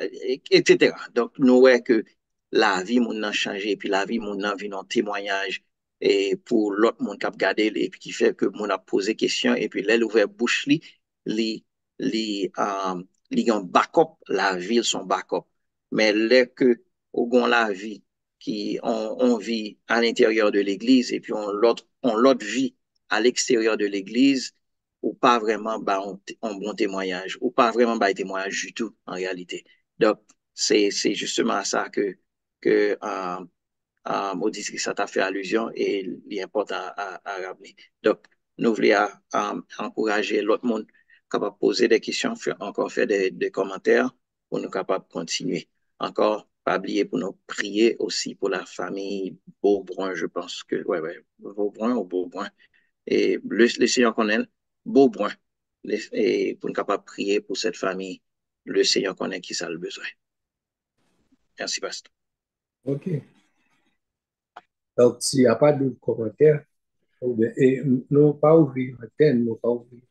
etc. Donc, nous voyons que la vie moun nan changé, puis la vie moun nan vit un témoignage et pour l'autre monde qui a regardé et puis qui fait que moun a posé question et puis l'elle ouvert bouche li li li un backup la vie son backup mais là que au gon la vie qui on vit à l'intérieur de l'église et puis on l'autre vie à l'extérieur de l'église ou pas vraiment bah, un bon témoignage ou pas vraiment bah, un témoignage du tout en réalité donc c'est justement à ça que auditrice ça t'a fait allusion et il est important à rappeler. Donc, nous voulons encourager l'autre monde capable de poser des questions, encore faire des commentaires pour nous capables de continuer. Encore, pas oublier pour nous prier aussi pour la famille Beaubrun, je pense que, ouais, Beaubrun ou Beaubrun. Et le Seigneur connaît Beaubrun. Et pour nous capables de prier pour cette famille, le Seigneur connaît qui ça a le besoin. Merci, Pasteur. OK. Donc, s'il n'y a pas de commentaires, et nous pas ouvrir antenne, nous pas ouvrir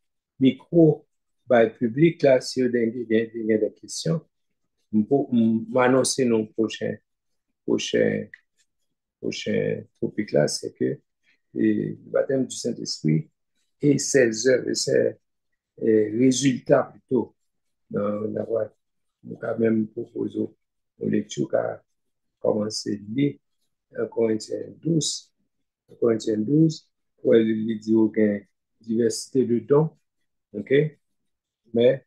micro, bah, public là, si vous avez des questions, m'annoncer nos prochain, prochain topic là, c'est que le baptême du Saint-Esprit et ses œuvres et ses résultats plutôt. D'avoir, nous quand même proposé une lecture qui a commencé à lire Corinthiens 12, Corinthiens 12, où il dit qu'il y a une diversité de dons, ok? Mais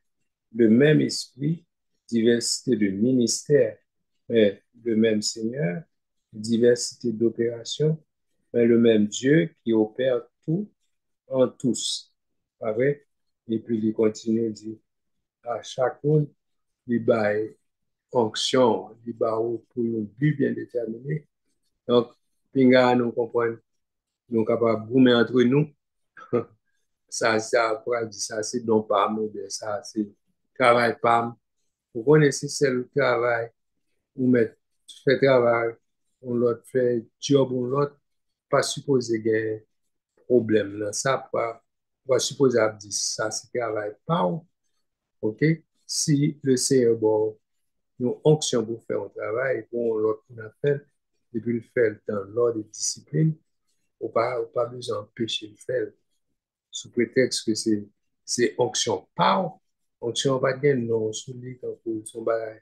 le même esprit, diversité de ministères, mais le même Seigneur, diversité d'opérations, mais le même Dieu qui opère tout en tous. Pas vrai? Et puis il continue, il dit, à chacun, il bail fonction, il bail pour un but bien déterminé. Donc, pinga, nous comprenons, nous sommes capables de boumer entre nous. Ça, pour dire ça, c'est don pas, mais ça, c'est travail pas. Vous connaissez, c'est le travail, ou mettre, fait travail, on l'autre fait job, on l'autre, pas supposé qu'il y ait problème là. Ça, pas supposé dire ça, c'est travail pas, ok? Si le Seigneur, bon, nous onction pour faire un travail, bon, l'autre, on a fait, depuis le faire dans l'ordre de discipline, on pas besoin d'empêcher le faire, sous prétexte que c'est onction pas, Onction pa gen non sou li kan pou son bagay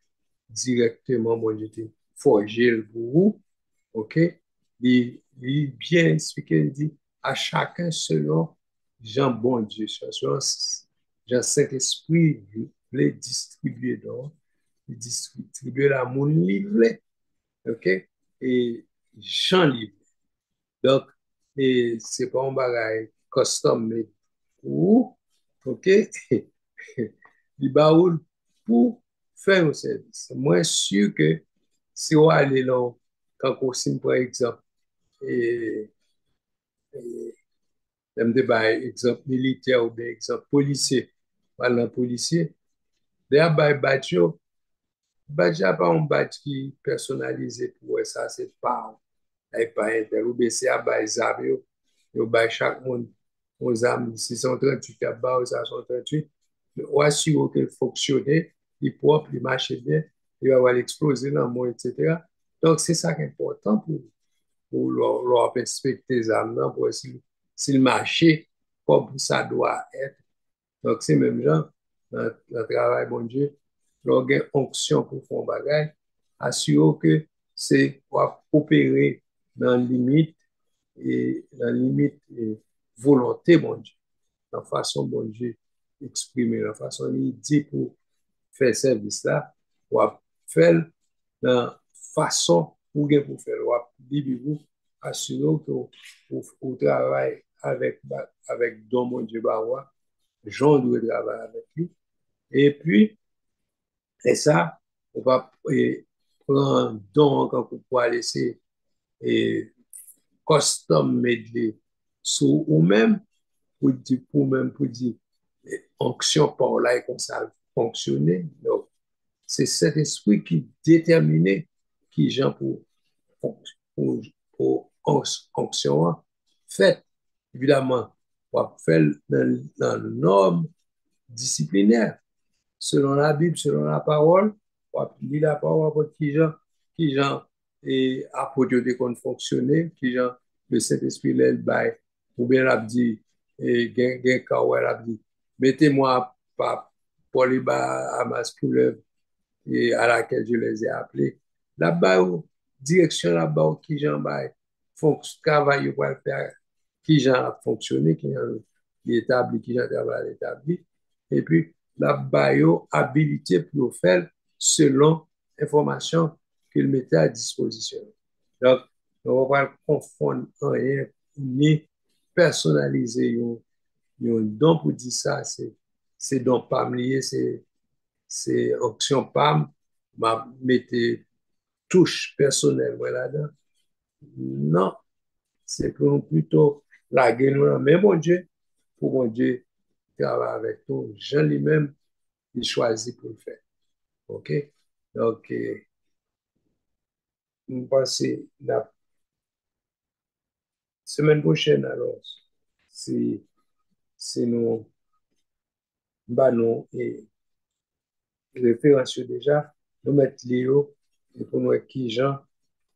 directement bon Dieu te forgé pour vous, ok? Il bien expliqué, il dit à chacun selon Jean bon Dieu, selon Jean Saint-Esprit, les distribuer donc, il distribue l'amour livré, ok? Et Jean livré. Donc, et c'est pas un bagage custom made pour, ok? Il baoule pour faire un service. Moi, sûr que si on allait là, quand on signe, par exemple, et, et exemple militaire ou bien exemple policier, parlant policier, d'ailleurs, badge pas un badge qui est personnalisé pour ça, c'est pas pas inter, ou bien c'est à base yo bay chaque monde aux âmes 638 à bas, 638, ou assurer qu'elle fonctionne, il est propre, il marche bien, il va avoir l'exploser dans le monde, etc. Donc, c'est ça qui est important pour leur respecter les âmes, pour si le marché comme ça doit être. Donc, c'est même genre, dans le travail, bon Dieu, leur onction pour faire un bagage, assurer que c'est pour opérer dans la limite et la limite et volonté, mon Dieu, la façon, mon Dieu, exprimer, la façon il dit pour faire service là, ou faire la façon pour faire, ou vous assurer que vous travaillez avec don, mon Dieu, barois, Jean doit travailler avec lui. Et puis, et ça, on va prendre un don pour pouvoir laisser et custom made sous ou même pour dire onction par là et comme ça fonctionner. Donc, c'est cet esprit qui détermine qui gens pour, pour onction fait. Évidemment, on va faire dans le norme disciplinaire, selon la Bible, selon la parole, on va lire la parole pour qui gens et apôtres de qu'on fonctionner, qui gens le Saint-Esprit l'aile bail, ou bien l'a dit, et gen kawel l'a dit, mettez-moi pas pour les bas à ma couleuvre et à laquelle je les ai appelés. Là-bas, direction là-bas, qui gens bail, travail pour faire, qui gens a fonctionné, qui gens établi, qui gens travail établi, et puis là-bas, habilité pour faire selon information qu'il mettait à disposition. Donc, on va pas confondre rien ni personnaliser un don pour dire ça, c'est don pas lié, c'est option PAM, m'a mettez touche personnelle là-dedans. Non, c'est pour plutôt la gueule, mais mon Dieu, pour mon Dieu, travailler avec nous, Jean lui-même, il choisit pour le faire. OK? Donc, je pense que la semaine prochaine, alors, si, si nous, bah, nous, et référence déjà, nous mettons Léo, et pour nous, qui Jean,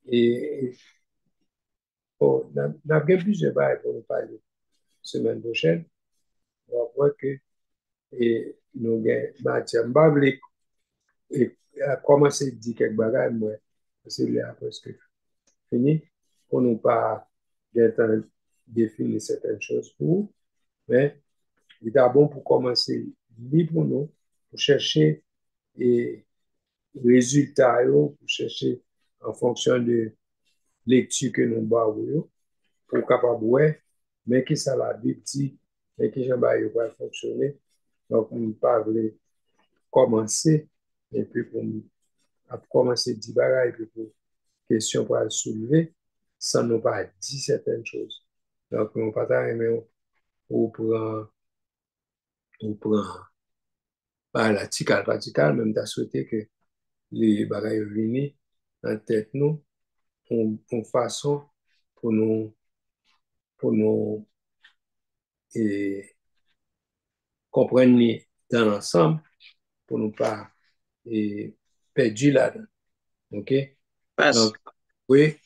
et bon, nous avons plusieurs bails pour nous parler semaine prochaine. On va voir que et nous avons matière. Et à commencer à dire quelques bagages, moi, parce que là, presque fini, pour nous pas définir certaines choses pour nous, mais il est bon pour commencer libre pour nous, pour chercher et résultats, pour chercher en fonction de lecture que nous avons, pour capable ouais, mais qui ça la Bible dit, mais qui j'en va fonctionner. Donc, on parle commencer, et puis pour commencer à dire et puis pour question pour soulever, sans nous pas dire certaines choses. Donc, on ne pas aimer ou prend la ticale, même t'as souhaité que les bagages viennent en tête nous, en façon pour nous et comprendre dans l'ensemble, pour nous pas et perdre là-dedans. OK? Parce, Donc, oui,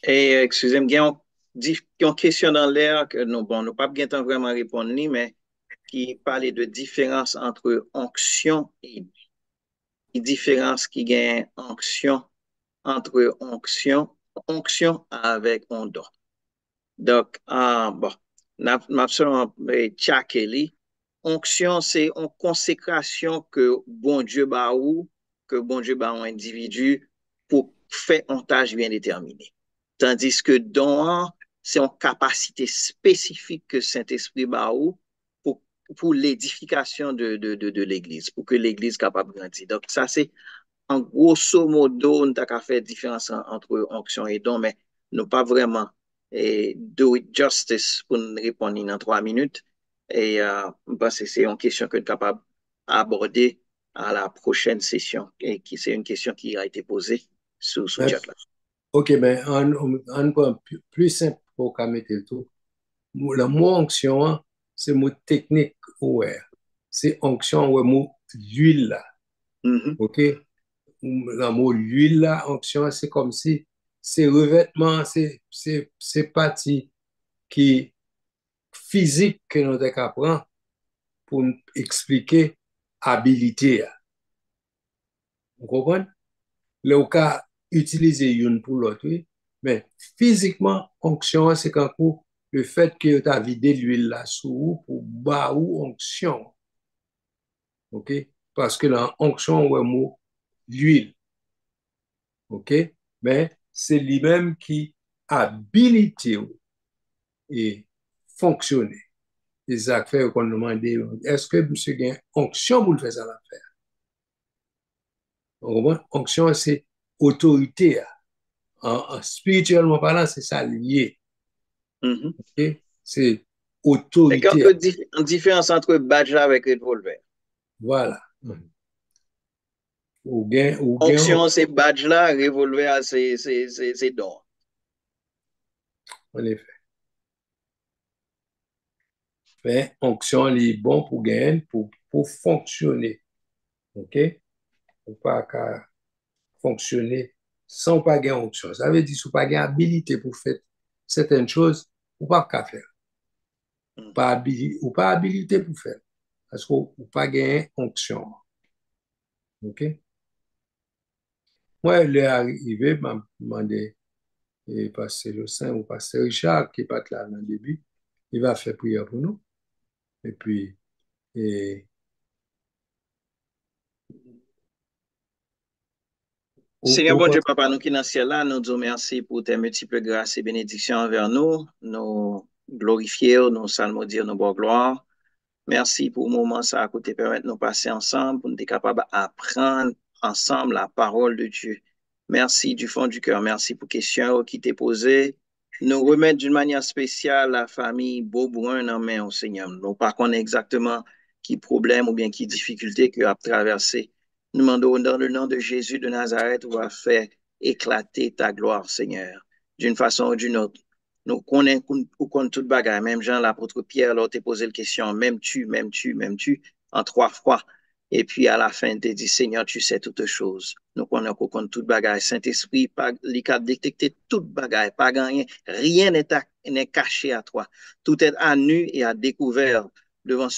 et excusez-moi, il y a une question dans l'air que nous, bon, nous pas bien temps vraiment répondre ni, mais qui parlait de différence entre onction et différence qui gagne onction entre onction avec ondon. Donc, bon, m'a seulement tchaké li. Onction, c'est une consécration que bon Dieu ba ou, que bon Dieu ba un individu pour faire un tâche bien déterminé. Tandis que don, c'est une capacité spécifique que Saint-Esprit ba ou pour l'édification de l'Église, pour que l'Église soit capable de grandir. Donc, ça, c'est en grosso modo, nous avons fait différence entre onction et don, mais nous pas vraiment do it justice pour nous répondre en 3 minutes. Et parce que c'est une question que nous sommes capables d'aborder à la prochaine session, et qui c'est une question qui a été posée sous le Mais, chat là. ok, mais on prend plus simple pour qu'à mettre le tout. Le mot onction, hein, c'est le mot technique, ouais. C'est onction, ouais, mot l'huile là. Mhm, Ok? Le mot l'huile là, onction, c'est comme si c'est revêtement, c'est partie qui physique que nous avons pour nous expliquer habilité. Vous comprenez? Le cas utiliser une pour l'autre, oui. Mais physiquement, onction, c'est quand le fait que tu as vidé l'huile là sous pour bas ou onction. OK? Parce que dans onction, on a le mot l'huile. OK? Mais c'est lui-même qui habilite et fonctionner. Les affaires qu'on demande, est-ce que monsieur a une onction pour le faire ça l'affaire? Onction, c'est autorité. Spirituellement parlant, c'est ça lié. mhm. OK? C'est C'est quand autorité. une différence entre badge avec revolver. Voilà. Ou gain, Onction, c'est badge là, revolver, c'est don. en effet. Mais onction, est bon pour gagner, pour fonctionner. OK? Pour pas qu'à fonctionner sans pas gagner onction. Ça veut dire, si vous pas gagner habilité pour faire certaines choses, ou pas qu'à faire. Ou pas habilité pour faire. Parce que ou pas gagner onction. OK? Moi, il est arrivé, m'a demandé, et pasteur le Saint ou pasteur Richard, qui n'est pas là dans le début, il va faire prière pour nous. Et puis, et, Seigneur bon Dieu, Papa, nous qui dans le ciel là, nous disons merci pour tes multiples grâces et bénédictions envers nous. Nous glorifier, nous salmodier, nous boire gloire. Merci pour le moment ça à côté permettre de nous passer ensemble pour nous être capables d'apprendre ensemble la parole de Dieu. Merci du fond du cœur. Merci pour les questions qui t'est posées. Nous remettre d'une manière spéciale la famille Beaubrun en main au Seigneur. Nous pas connaître exactement qui problème ou bien qui difficulté qu'il a traversé. Nous demandons dans le nom de Jésus de Nazareth, on va faire éclater ta gloire, Seigneur, d'une façon ou d'une autre. Nous connaissons toute bagaille. Même Jean, l'apôtre Pierre, là, t'a posé la question, même tu, en 3 fois. Et puis à la fin, tu dit, Seigneur, tu sais toutes choses. Nous connaissons toute bagaille. Saint-Esprit, il a détecté toute bagaille, pas gagné. Rien n'est caché à toi. Tout est à nu et à découvert devant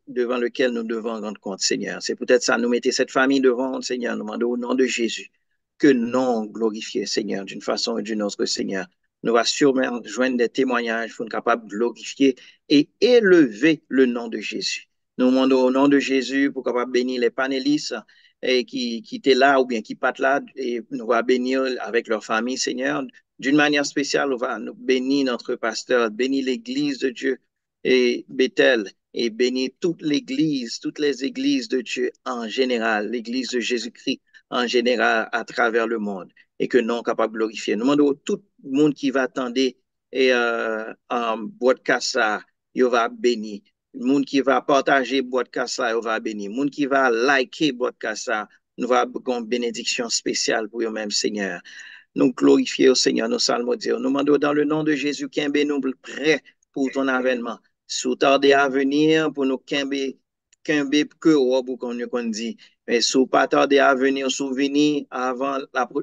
devant lequel nous devons rendre compte, Seigneur. C'est peut-être ça, nous mettons cette famille devant, Seigneur, nous demandons au nom de Jésus que non glorifier, Seigneur, d'une façon ou d'une autre, Seigneur. Nous va sûrement joindre des témoignages pour être capable de glorifier et élever le nom de Jésus. Nous demandons au nom de Jésus pour capable bénir les panélistes et qui étaient là ou bien qui partent là et nous va bénir avec leur famille, Seigneur. D'une manière spéciale, on va nous bénir notre pasteur, bénir l'église de Dieu et Bethel et bénir toute l'église, toutes les églises de Dieu en général, l'église de Jésus-Christ en général à travers le monde et que non capable de glorifier. Nous demandons à tout le monde qui va attendre et en podcast ça, il va bénir. Le monde qui va partager podcast ça, il va bénir. Le monde qui va liker podcast ça, nous va avoir une bénédiction spéciale pour eux-mêmes, Seigneur. Nous glorifier au Seigneur, nous salmodier. Nous demandons dans le nom de Jésus qu'il nous prêt pour ton avènement. Sous tarder à venir pour nous qu'un que ou qu'on dit. Mais sous pas tarder à venir souvenir avant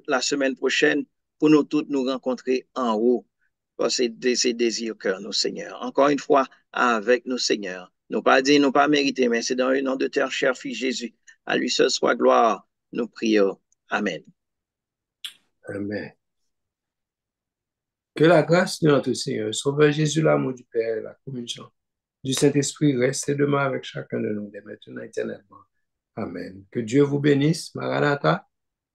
la semaine prochaine pour nous tous nous rencontrer en haut. Parce que c'est désir cœur, nous, Seigneur. Encore une fois, avec nous, Seigneur. Nous pas dit, nous pas mérité, mais c'est dans le nom de ton cher Fils Jésus. À lui seul soit gloire, nous prions. Amen. Amen. Que la grâce de notre Seigneur, Sauveur Jésus, l'amour du Père et la communion du Saint-Esprit reste et demeure avec chacun de nous, dès maintenant et éternellement. Amen. Que Dieu vous bénisse. Maranatha,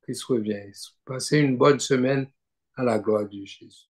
Christ revient. Passez une bonne semaine à la gloire de Jésus.